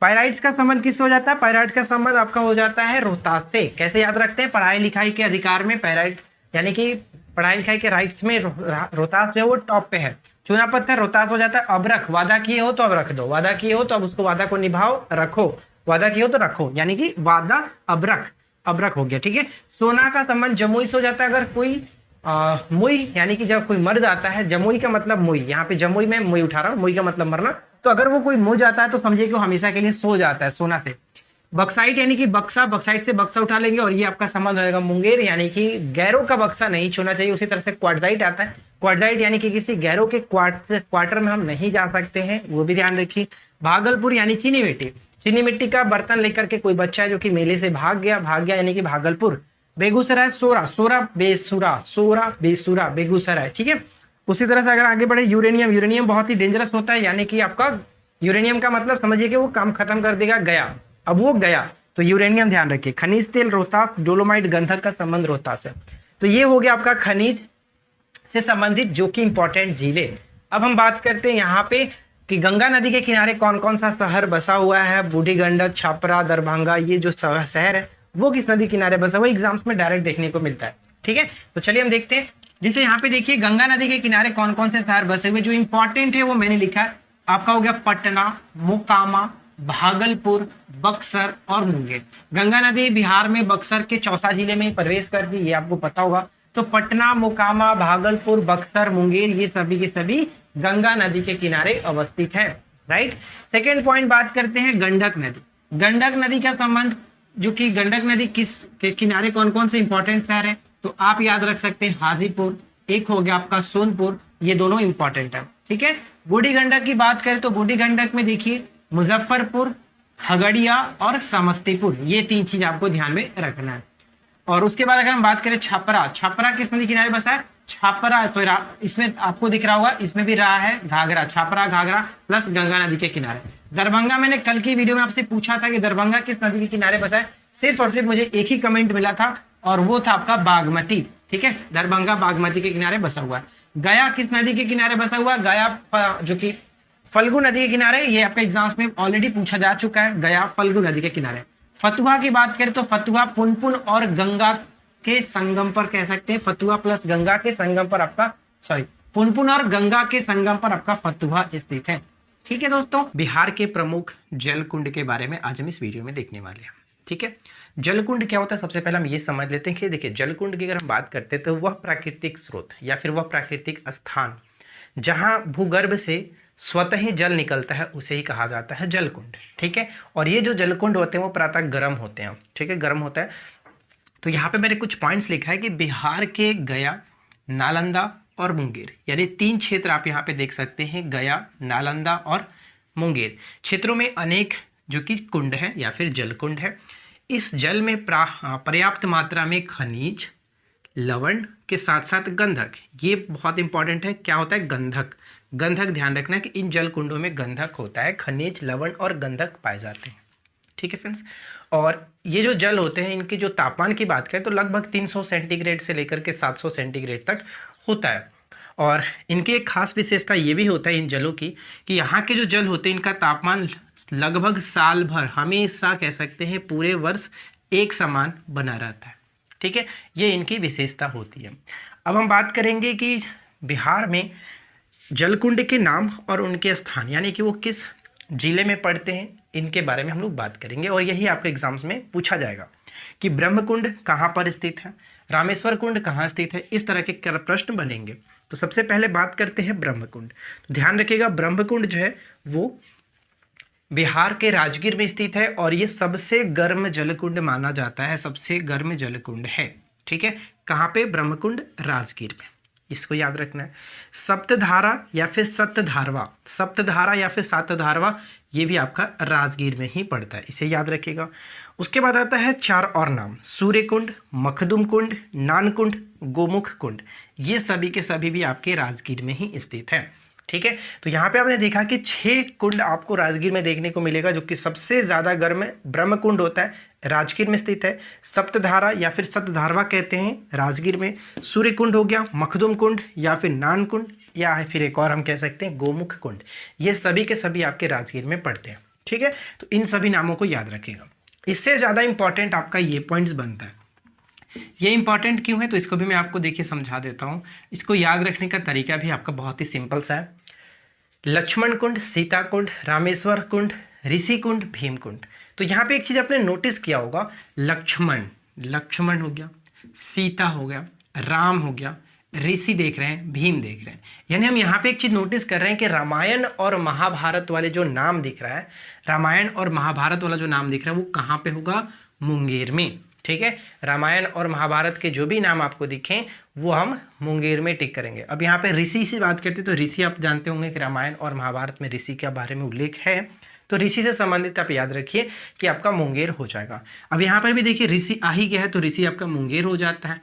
पायराइट्स का संबंध किससे हो जाता है? पायराइट का संबंध आपका हो जाता है रोहतास से। कैसे याद रखते हैं? पढ़ाई लिखाई के अधिकार में पायराइट यानी कि पढ़ाई लिखाई के राइट्स में रोहतास जो है वो टॉप पे है। चूना पत्थर रोहतास हो जाता है। अबरख, वादा किए हो तो अब रख दो, वादा किए हो तो अब उसको वादा को निभाओ, रखो, वादा किए हो तो रखो, यानी कि वादा अबरख, अबरख हो गया, ठीक है। सोना का संबंध जमुई से हो जाता है, अगर कोई मुई यानी कि जब कोई मर जाता है, जमुई का मतलब मुई, यहाँ पे जमुई में मुई उठा रहा हूँ, मुई का मतलब मरना, तो अगर वो कोई मुझ जाता है तो समझिए कि वो हमेशा के लिए सो जाता है, सोना से। बक्साइट यानी कि बक्सा, बक्साइट से बक्सा उठा लेंगे और ये आपका संबंध होगा मुंगेर, यानी कि गैरों का बक्सा नहीं छूना चाहिए। उसी तरह से क्वार्टजाइट आता है, क्वार्टजाइट यानी कि किसी गैरों के क्वार्टर में हम नहीं जा सकते हैं, वो भी ध्यान रखिए। भागलपुर यानी चीनी मिट्टी, चीनी मिट्टी का बर्तन लेकर के कोई बच्चा है जो कि मेले से भाग गया यानी कि भागलपुर। बेगूसराय सोरा, सोरा बेसुरा, सोरा बेसुरा, बेगूसराय, ठीक है। उसी तरह से अगर आगे बढ़े, यूरेनियम, यूरेनियम बहुत ही डेंजरस होता है, यानी कि आपका यूरेनियम का मतलब समझिए कि वो काम खत्म कर देगा, गया, अब वो गया, तो यूरेनियम ध्यान रखिए। खनिज तेल रोहतास, डोलोमाइट गंधक का संबंध रोहतास है। तो ये हो गया आपका खनिज से संबंधित जो कि इंपॉर्टेंट जिले। अब हम बात करते हैं यहाँ पे कि गंगा नदी के किनारे कौन कौन सा शहर बसा हुआ है, बूढ़ी गंडक, छपरा, दरभंगा, ये जो शहर है वो किस नदी किनारे बसा हुआ है, एग्जाम्स में डायरेक्ट देखने को मिलता है। ठीक है, तो चलिए हम देखते हैं। जैसे यहाँ पे देखिए गंगा नदी के किनारे कौन कौन से शहर बसे हुए, जो इंपॉर्टेंट है वो मैंने लिखा है आपका हो गया पटना, मोकामा, भागलपुर, बक्सर और मुंगेर। गंगा नदी बिहार में बक्सर के चौसा जिले में प्रवेश करती है, ये आपको पता होगा। तो पटना, मोकामा, भागलपुर, बक्सर, मुंगेर ये सभी के सभी गंगा नदी के किनारे अवस्थित है। राइट। सेकेंड पॉइंट बात करते हैं गंडक नदी। गंडक नदी का संबंध, जो कि गंडक नदी किस के किनारे कौन कौन से इंपॉर्टेंट शहर है, तो आप याद रख सकते हैं हाजीपुर, एक हो गया आपका सोनपुर, ये दोनों इंपॉर्टेंट है। ठीक है। बूढ़ी गंडक की बात करें तो बूढ़ी गंडक में देखिए मुजफ्फरपुर, खगड़िया और समस्तीपुर, ये तीन चीज आपको ध्यान में रखना है। और उसके बाद अगर हम बात करें छपरा, छपरा किस नदी किनारे बसा है, छपरा तो इसमें आपको दिख रहा होगा, इसमें भी रहा है घाघरा, छपरा घाघरा प्लस गंगा नदी के किनारे। दरभंगा मैंने कल की वीडियो में आपसे पूछा था कि दरभंगा किस नदी के किनारे बसा है, सिर्फ और सिर्फ मुझे एक ही कमेंट मिला था और वो था आपका बागमती। ठीक है, दरभंगा बागमती के किनारे बसा हुआ है। गया किस नदी के किनारे बसा हुआ है, गया जो कि फल्गु नदी के किनारे, ये आपके एग्जाम्स में ऑलरेडी पूछा जा चुका है, गया फल्गु नदी के किनारे। फतुहा की बात करें तो फतुहा पुनपुन और गंगा के संगम पर कह सकते हैं, फतुहा प्लस गंगा के संगम पर आपका पुनपुन और गंगा के संगम पर आपका फतुहा स्थित है। ठीक है दोस्तों, बिहार के प्रमुख जल कुंड के बारे में आज हम इस वीडियो में देखने वाले हैं। ठीक है, जल कुंड क्या होता है, सबसे पहले हम ये समझ लेते हैं कि देखिए जल कुंड की अगर हम बात करते हैं तो वह प्राकृतिक स्रोत या फिर वह प्राकृतिक स्थान जहाँ भूगर्भ से स्वतः ही जल निकलता है उसे ही कहा जाता है जल कुंड। ठीक है, और ये जो जल कुंड होते हैं वो प्रातः गर्म होते हैं। ठीक है, गर्म होता है। तो यहाँ पे मैंने कुछ पॉइंट्स लिखा है कि बिहार के गया, नालंदा और मुंगेर, यानी तीन क्षेत्र आप यहाँ पे देख सकते हैं, गया, नालंदा और मुंगेर क्षेत्रों में अनेक जो कि कुंड है या फिर जल कुंड है। इस जल में पर्याप्त मात्रा में खनिज, लवण के साथ साथ गंधक, ये बहुत इंपॉर्टेंट है। क्या होता है, गंधक। गंधक ध्यान रखना कि इन जल कुंडों में गंधक होता है, खनिज, लवण और गंधक पाए जाते हैं। ठीक है फ्रेंड्स, और ये जो जल होते हैं इनके जो तापमान की बात करें तो लगभग 300 सेंटीग्रेड से लेकर के 700 सेंटीग्रेड तक होता है। और इनकी एक खास विशेषता ये भी होता है इन जलों की कि यहाँ के जो जल होते हैं इनका तापमान लगभग साल भर, हमेशा कह सकते हैं पूरे वर्ष एक समान बना रहता है। ठीक है, ये इनकी विशेषता होती है। अब हम बात करेंगे कि बिहार में जलकुंड के नाम और उनके स्थान, यानी कि वो किस जिले में पड़ते हैं, इनके बारे में हम लोग बात करेंगे। और यही आपके एग्जाम्स में पूछा जाएगा कि ब्रह्मकुंड कहाँ पर स्थित है, रामेश्वर कुंड कहाँ स्थित है, इस तरह के प्रश्न बनेंगे। तो सबसे पहले बात करते हैं ब्रह्मकुंड। तो ध्यान रखिएगा ब्रह्मकुंड जो है वो बिहार के राजगीर में स्थित है और ये सबसे गर्म जलकुंड माना जाता है, सबसे गर्म जलकुंड है। ठीक है, कहाँ पे, ब्रह्मकुंड राजगीर में, इसको याद रखना है। सप्तधारा या फिर सप्तधारवा, सप्तधारा या फिर सातधारवा, ये भी आपका राजगीर में ही पड़ता है, इसे याद रखिएगा। उसके बाद आता है चार और नाम, सूर्य कुंड, मखदुम कुंड, नानकुंड, गोमुख कुंड, ये सभी के सभी भी आपके राजगीर में ही स्थित है। ठीक है, तो यहाँ पे आपने देखा कि 6 कुंड आपको राजगीर में देखने को मिलेगा, जो कि सबसे ज़्यादा गर्म ब्रह्मकुंड होता है, राजगीर में स्थित है। सप्तधारा या फिर सप्तधारवा कहते हैं राजगीर में। सूर्य कुंड हो गया, मखदुम कुंड या फिर नानकुंड, या फिर एक और हम कह सकते हैं गोमुख कुंड, ये सभी के सभी आपके राजगीर में पड़ते हैं। ठीक है, तो इन सभी नामों को याद रखिएगा। इससे ज़्यादा इंपॉर्टेंट आपका ये पॉइंट्स बनता है। ये इंपॉर्टेंट क्यों है, तो इसको भी मैं आपको देखिए समझा देता हूँ। इसको याद रखने का तरीका भी आपका बहुत ही सिंपल सा है। लक्ष्मण कुंड, सीता कुंड, रामेश्वर कुंड, ऋषि कुंड, भीम कुंड। तो यहाँ पे एक चीज़ आपने नोटिस किया होगा, लक्ष्मण हो गया, सीता हो गया, राम हो गया, ऋषि देख रहे हैं, भीम देख रहे हैं। यानी हम यहाँ पे एक चीज़ नोटिस कर रहे हैं कि रामायण और महाभारत वाले जो नाम दिख रहा है, रामायण और महाभारत वाला जो नाम दिख रहा है वो कहाँ पे होगा, मुंगेर में। ठीक है, रामायण और महाभारत के जो भी नाम आपको दिखें वो हम मुंगेर में टिक करेंगे। अब यहाँ पे ऋषि से बात करते तो ऋषि आप जानते होंगे कि रामायण और महाभारत में ऋषि के बारे में उल्लेख है, तो ऋषि से संबंधित आप याद रखिए कि आपका मुंगेर हो जाएगा। अब यहाँ पर भी देखिए ऋषि आ ही गया है तो ऋषि आपका मुंगेर हो जाता है।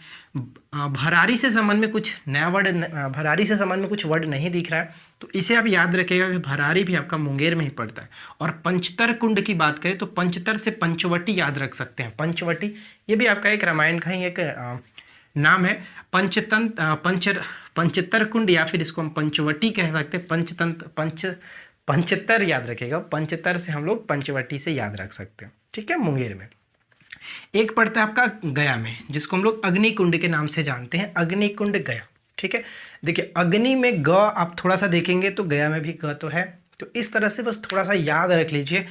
भरारी से संबंध में कुछ नया वर्ड, भरारी से संबंध में कुछ वर्ड नहीं दिख रहा है, तो इसे आप याद रखिएगा कि भरारी भी आपका मुंगेर में ही पड़ता है। और पंचतर कुंड की बात करें तो पंचतर से पंचवटी याद रख सकते हैं, पंचवटी ये भी आपका एक रामायण का ही एक नाम है। पंचतर कुंड या फिर इसको हम पंचवटी कह सकते हैं, पंचतर याद रखेगा, पंचतर से हम लोग पंचवटी से याद रख सकते हैं। ठीक है, मुंगेर में। एक पड़ता है आपका गया में, जिसको हम लोग अग्निकुंड के नाम से जानते हैं, अग्निकुंड गया। ठीक है, देखिए अग्नि में ग आप थोड़ा सा देखेंगे तो गया में भी ग तो है, तो इस तरह से बस थोड़ा सा याद रख लीजिए,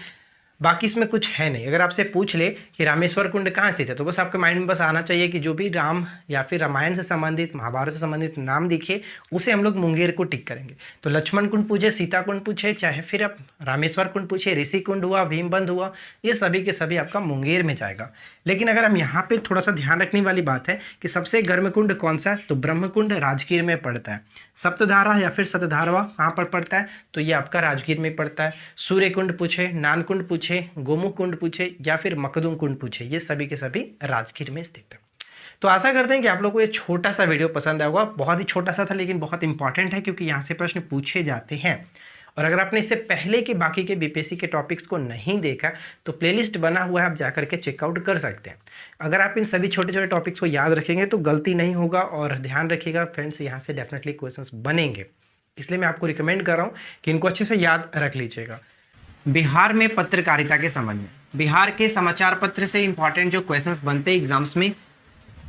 बाकी इसमें कुछ है नहीं। अगर आपसे पूछ ले कि रामेश्वर कुंड कहाँ स्थित है, तो बस आपके माइंड में बस आना चाहिए कि जो भी राम या फिर रामायण से संबंधित, महाभारत से संबंधित नाम दिखे उसे हम लोग मुंगेर को टिक करेंगे। तो लक्ष्मण कुंड पूछे, सीता कुंड पूछे, चाहे फिर आप रामेश्वर कुंड पूछे, ऋषि कुंड हुआ, भीमबंध हुआ, ये सभी के सभी आपका मुंगेर में जाएगा। लेकिन अगर हम यहाँ पे थोड़ा सा ध्यान रखने वाली बात है कि सबसे गर्म कुंड कौन सा है, तो ब्रह्मकुंड राजगीर में पड़ता है। सप्तधारा या फिर सतधारवा कहाँ पर पड़ता है, तो ये आपका राजगीर में पड़ता है। सूर्य कुंड पूछे, नानकुंड पूछे, गोमुख कुंड पूछे या फिर मखदूम कुंड पूछे, ये सभी के सभी राजगीर में स्थित है। तो आशा करते हैं कि आप लोगों को ये छोटा सा वीडियो पसंद आया होगा। बहुत ही छोटा सा था लेकिन बहुत इंपॉर्टेंट है, क्योंकि यहाँ से प्रश्न पूछे जाते हैं। और अगर आपने इससे पहले के बाकी के बीपीएससी के टॉपिक्स को नहीं देखा तो प्लेलिस्ट बना हुआ है, आप जाकर के चेकआउट कर सकते हैं। अगर आप इन सभी छोटे छोटे टॉपिक्स को याद रखेंगे तो गलती नहीं होगा। और ध्यान रखिएगा फ्रेंड्स, यहाँ से डेफिनेटली क्वेश्चंस बनेंगे, इसलिए मैं आपको रिकमेंड कर रहा हूँ कि इनको अच्छे से याद रख लीजिएगा। बिहार में पत्रकारिता के संबंध में, बिहार के समाचार पत्र से इंपॉर्टेंट जो क्वेश्चंस बनते हैं एग्जाम्स में,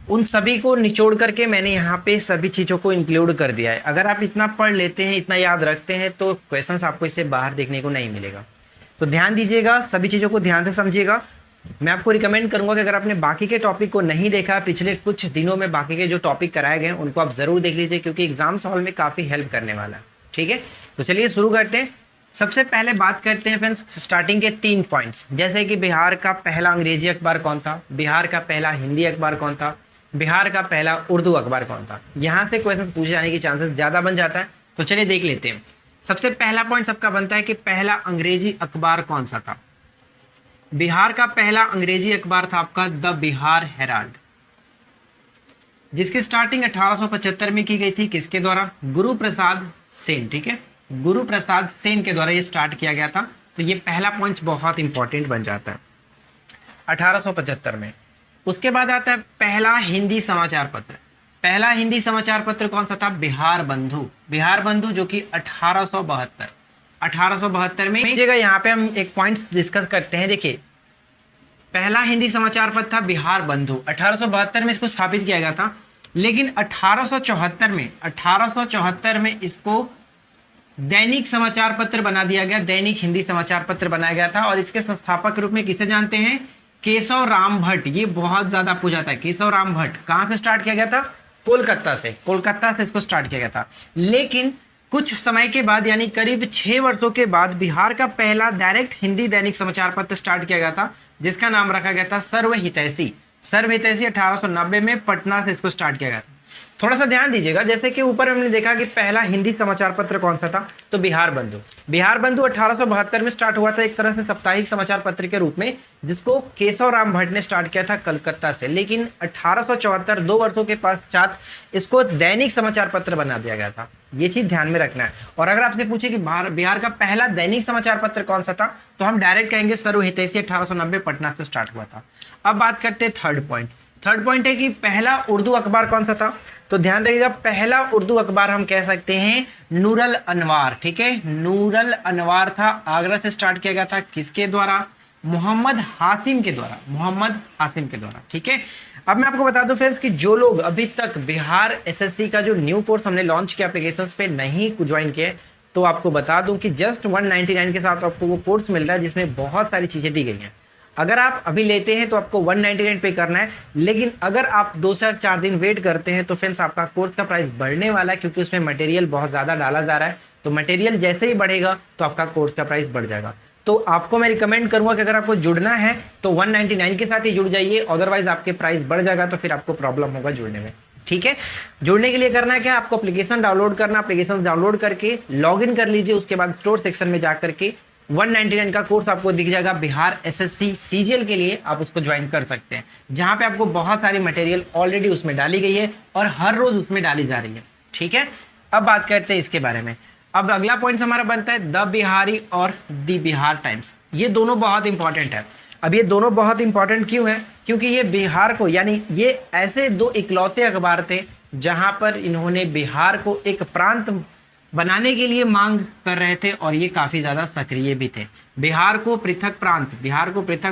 उन सभी को निचोड़ करके मैंने यहाँ पे सभी चीज़ों को इंक्लूड कर दिया है। अगर आप इतना पढ़ लेते हैं, इतना याद रखते हैं, तो क्वेश्चंस आपको इससे बाहर देखने को नहीं मिलेगा। तो ध्यान दीजिएगा, सभी चीज़ों को ध्यान से समझिएगा। मैं आपको रिकमेंड करूंगा कि अगर आपने बाकी के टॉपिक को नहीं देखा, पिछले कुछ दिनों में बाकी के जो टॉपिक कराए गए हैं उनको आप ज़रूर देख लीजिए, क्योंकि एग्जाम्स हॉल में काफ़ी हेल्प करने वाला है। ठीक है, तो चलिए शुरू करते हैं। सबसे पहले बात करते हैं फ्रेंड्स स्टार्टिंग के 3 पॉइंट्स, जैसे कि बिहार का पहला अंग्रेजी अखबार कौन था, बिहार का पहला हिंदी अखबार कौन था, बिहार का पहला उर्दू अखबार कौन था। यहाँ से क्वेश्चन पूछे जाने की चांसेस ज़्यादा बन जाता है। तो चलिए देख लेते हैं। सबसे पहला पॉइंट सबका बनता है कि पहला अंग्रेजी अखबार कौन सा था। बिहार का पहला अंग्रेजी अखबार था आपका द बिहार हेराल्ड, जिसकी स्टार्टिंग 1875 में की गई थी। किसके द्वारा? गुरु प्रसाद सेन। ठीक है, गुरु प्रसाद सेन के द्वारा ये स्टार्ट किया गया था। तो ये पहला पॉइंट बहुत इंपॉर्टेंट बन जाता है 1875 में। उसके बाद आता है पहला हिंदी समाचार पत्र। पहला हिंदी समाचार पत्र कौन सा था? बिहार बंधु। बिहार बंधु जो कि 1872 में जगह। यहाँ पे हम एक पॉइंट्स डिस्कस करते हैं। देखिए, पहला हिंदी समाचार पत्र था बिहार बंधु, 1872 में इसको स्थापित किया गया था। लेकिन 1874 में इसको दैनिक समाचार पत्र बना दिया गया, दैनिक हिंदी समाचार पत्र बनाया गया था। और इसके संस्थापक रूप में किसे जानते हैं? केशव राम भट्ट। ये बहुत ज्यादा पूछा था, केशव राम भट्ट। कहां से स्टार्ट किया गया था? कोलकाता से। कोलकाता से इसको स्टार्ट किया गया था। लेकिन कुछ समय के बाद, यानी करीब 6 वर्षों के बाद, बिहार का पहला डायरेक्ट हिंदी दैनिक समाचार पत्र स्टार्ट किया गया था, जिसका नाम रखा गया था सर्वहितैषी। सर्वहितैषी 1890 में पटना से इसको स्टार्ट किया गया था। थोड़ा सा ध्यान दीजिएगा, जैसे कि ऊपर हमने देखा कि पहला हिंदी समाचार पत्र कौन सा था, तो बिहार बंधु। बिहार बंधु 1872 में स्टार्ट हुआ था, एक तरह से साप्ताहिक समाचार पत्र के रूप में, जिसको केशव राम भट्ट ने स्टार्ट किया था कलकत्ता से। लेकिन 1874, 2 वर्षों के पश्चात, इसको दैनिक समाचार पत्र बना दिया गया था। ये चीज ध्यान में रखना है। और अगर आपसे पूछे कि बिहार का पहला दैनिक समाचार पत्र कौन सा था, तो हम डायरेक्ट कहेंगे सर्वहितैषी, 1890 पटना से स्टार्ट हुआ था। अब बात करते हैं थर्ड पॉइंट। थर्ड पॉइंट है कि पहला उर्दू अखबार कौन सा था। तो ध्यान रखिएगा, पहला उर्दू अखबार हम कह सकते हैं नूरल अनवार। ठीक है, नूरल अनवार था, आगरा से स्टार्ट किया गया था। किसके द्वारा? मोहम्मद हासिम के द्वारा। मोहम्मद हासिम के द्वारा। ठीक है, अब मैं आपको बता दूं फ्रेंड्स कि जो लोग अभी तक बिहार एसएससी का जो न्यू कोर्स हमने लॉन्च किया एप्लीकेशंस पे नहीं ज्वाइन किए, तो आपको बता दूं कि जस्ट 199 के साथ आपको वो कोर्स मिल रहा है, जिसमें बहुत सारी चीजें दी गई हैं। अगर आप अभी लेते हैं तो आपको 199 पे करना है, लेकिन अगर आप 2 से 4 दिन वेट करते हैं तो फ्रेंड्स आपका कोर्स का प्राइस बढ़ने वाला है, क्योंकि उसमें मटेरियल बहुत ज़्यादा डाला जा रहा है। तो मटेरियल जैसे ही बढ़ेगा तो आपका कोर्स का प्राइस बढ़ जाएगा। तो आपको मैं रिकमेंड करूंगा कि अगर आपको जुड़ना है तो 199 के साथ ही जुड़ जाइए, अदरवाइज आपके प्राइस बढ़ जाएगा तो फिर आपको प्रॉब्लम होगा जुड़ने में। ठीक है, जुड़ने के लिए करना है क्या? आपको एप्लीकेशन डाउनलोड करना, एप्लीकेशन डाउनलोड करके लॉगिन कर लीजिए। उसके बाद स्टोर सेक्शन में जाकर के 199 का कोर्स आपको दिख जाएगा बिहार एसएससी सीजीएल के लिए, आप उसको ज्वाइन कर सकते हैं, जहां पे आपको बहुत सारी मटेरियल ऑलरेडी उसमें डाली गई है और हर रोज उसमें डाली जा रही है। ठीक है, अब बात करते हैं इसके बारे में। अब अगला पॉइंट हमारा बनता है द बिहारी और द बिहार टाइम्स। ये दोनों बहुत इंपॉर्टेंट है। अब ये दोनों बहुत इंपॉर्टेंट क्यों है? क्योंकि ये बिहार को, यानी ये ऐसे 2 इकलौते अखबार थे जहां पर इन्होंने बिहार को एक प्रांत बनाने के लिए मांग कर रहे थे और ये काफ़ी ज़्यादा सक्रिय भी थे। बिहार को पृथक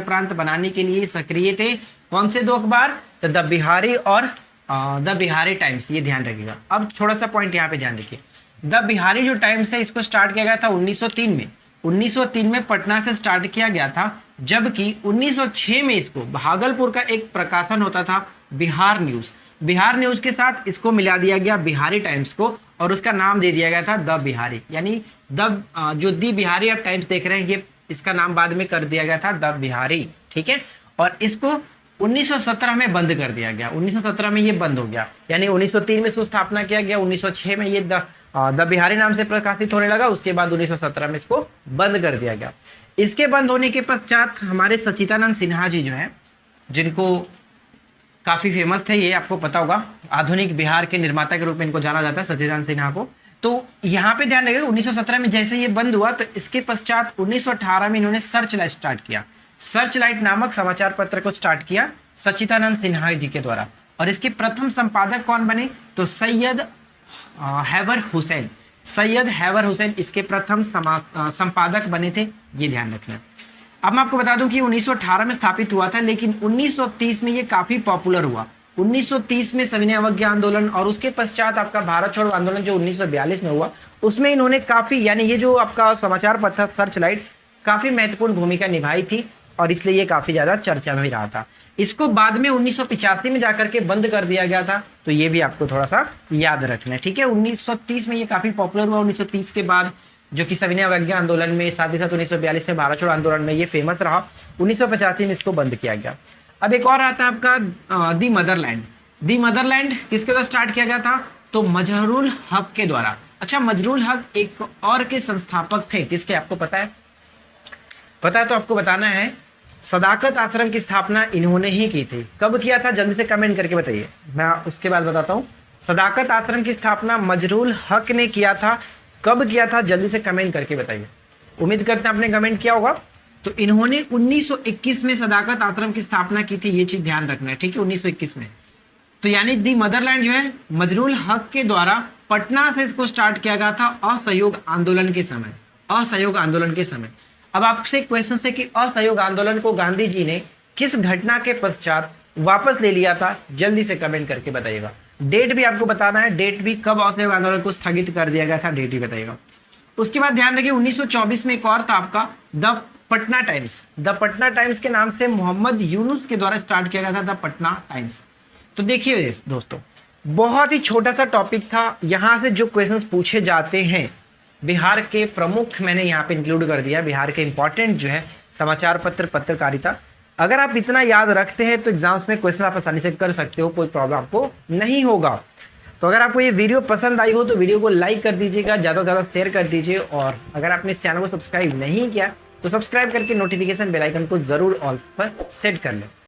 प्रांत बनाने के लिए सक्रिय थे। कौन से 2 अखबार? तो द बिहारी और द बिहारी टाइम्स, ये ध्यान रखिएगा। अब थोड़ा सा पॉइंट यहाँ पे ध्यान रखिए। द बिहारी जो टाइम्स है इसको स्टार्ट किया गया था 1903 में। 1903 में पटना से स्टार्ट किया गया था, जबकि 1906 में इसको भागलपुर का एक प्रकाशन होता था बिहार न्यूज़। बिहार न्यूज़ के साथ इसको मिला दिया गया बिहारी टाइम्स को और उसका नाम दे दिया गया था द बिहारी। यानी जो दी बिहारी आप टाइम्स देख रहे हैं, ये इसका नाम बाद में कर दिया गया था द बिहारी, ठीक है। और इसको 1917 में बंद कर दिया गया। 1917 में ये बंद हो गया, यानी 1903 में इसको स्थापना किया गया, 1906 में ये द बिहारी नाम से प्रकाशित होने लगा। उसके बाद 1917 में इसको बंद कर दिया गया। इसके बंद होने के पश्चात हमारे सच्चिदानंद सिन्हा जी जो हैं, जिनको काफ़ी फेमस थे, ये आपको पता होगा, आधुनिक बिहार के निर्माता के रूप में इनको जाना जाता है, सच्चिदानंद सिन्हा को। तो यहाँ पे ध्यान रखिएगा, 1917 में जैसे ये बंद हुआ तो इसके पश्चात 1918 में इन्होंने सर्च लाइट स्टार्ट किया। सर्च लाइट नामक समाचार पत्र को स्टार्ट किया सच्चिदानंद सिन्हा जी के द्वारा। और इसके प्रथम संपादक कौन बने? तो सैयद हैबर हुसैन। सैयद हैबर हुसैन इसके प्रथम संपादक बने थे, ये ध्यान रखना। अब मैं आपको बता दूं कि 1918 में स्थापित हुआ था, लेकिन 1930 में ये काफ़ी पॉपुलर हुआ। 1930 में सविनय अवज्ञा आंदोलन और उसके पश्चात आपका भारत छोड़ो आंदोलन जो 1942 में हुआ, उसमें इन्होंने काफ़ी, यानी ये जो आपका समाचार पत्र सर्च लाइट काफ़ी महत्वपूर्ण भूमिका निभाई थी और इसलिए ये काफ़ी ज़्यादा चर्चा में भी रहा था। इसको बाद में 1985 में जाकर के बंद कर दिया गया था, तो ये भी आपको थोड़ा सा याद रखना है, ठीक है। 1930 में ये काफ़ी पॉपुलर हुआ। 1930 के बाद जो कि सविनय अवज्ञा आंदोलन में, साथ ही साथ 1942 में भारत छोड़ो आंदोलन में ये फेमस रहा। 1985 में इसको बंद किया गया। अब एक और आता है आपका दी मदरलैंड। दी मदरलैंड किसके द्वारा स्टार्ट किया गया था? तो मजहरूल हक के द्वारा। अच्छा, मजहरूल हक एक और के संस्थापक थे, किसके आपको पता है? पता है तो आपको बताना है। सदाकत आश्रम की स्थापना इन्होंने ही की थी। कब किया था? जल्दी से कमेंट करके बताइए, मैं उसके बाद बताता हूँ। सदाकत आश्रम की स्थापना मजहरूल हक ने किया था। कब किया था? जल्दी से कमेंट करके बताइए। उम्मीद करते हैं आपने कमेंट किया होगा। तो इन्होंने 1921 में सदाकत आश्रम की स्थापना की थी, ये चीज़ ध्यान रखना है, ठीक है, 1921 में। तो यानी दी मदरलैंड जो है मजहरूल हक के द्वारा पटना से इसको स्टार्ट किया गया था असहयोग आंदोलन के समय। असहयोग आंदोलन के समय। अब आपसे क्वेश्चन है कि असहयोग आंदोलन को गांधी जी ने किस घटना के पश्चात वापस ले लिया था? जल्दी से कमेंट करके बताइएगा। डेट भी आपको बताना है, डेट भी कब असहयोग आंदोलन को स्थगित कर दिया गया था, डेट भी बताइएगा। उसके बाद ध्यान रखिए 1924 में एक और था आपका the Patna times. The Patna times के नाम से मोहम्मद यूनुस के द्वारा स्टार्ट किया गया था द पटना टाइम्स। तो देखिए दोस्तों, बहुत ही छोटा सा टॉपिक था। यहाँ से जो क्वेश्चंस पूछे जाते हैं बिहार के प्रमुख मैंने यहाँ पे इंक्लूड कर दिया, बिहार के इंपॉर्टेंट जो है समाचार पत्र पत्रकारिता। अगर आप इतना याद रखते हैं तो एग्जाम्स में क्वेश्चन आप आसानी से कर सकते हो, कोई प्रॉब्लम आपको नहीं होगा। तो अगर आपको ये वीडियो पसंद आई हो तो वीडियो को लाइक कर दीजिएगा, ज़्यादा से ज़्यादा शेयर कर दीजिए। और अगर आपने इस चैनल को सब्सक्राइब नहीं किया तो सब्सक्राइब करके नोटिफिकेशन बेल आइकन को ज़रूर ऑल पर सेट कर लें।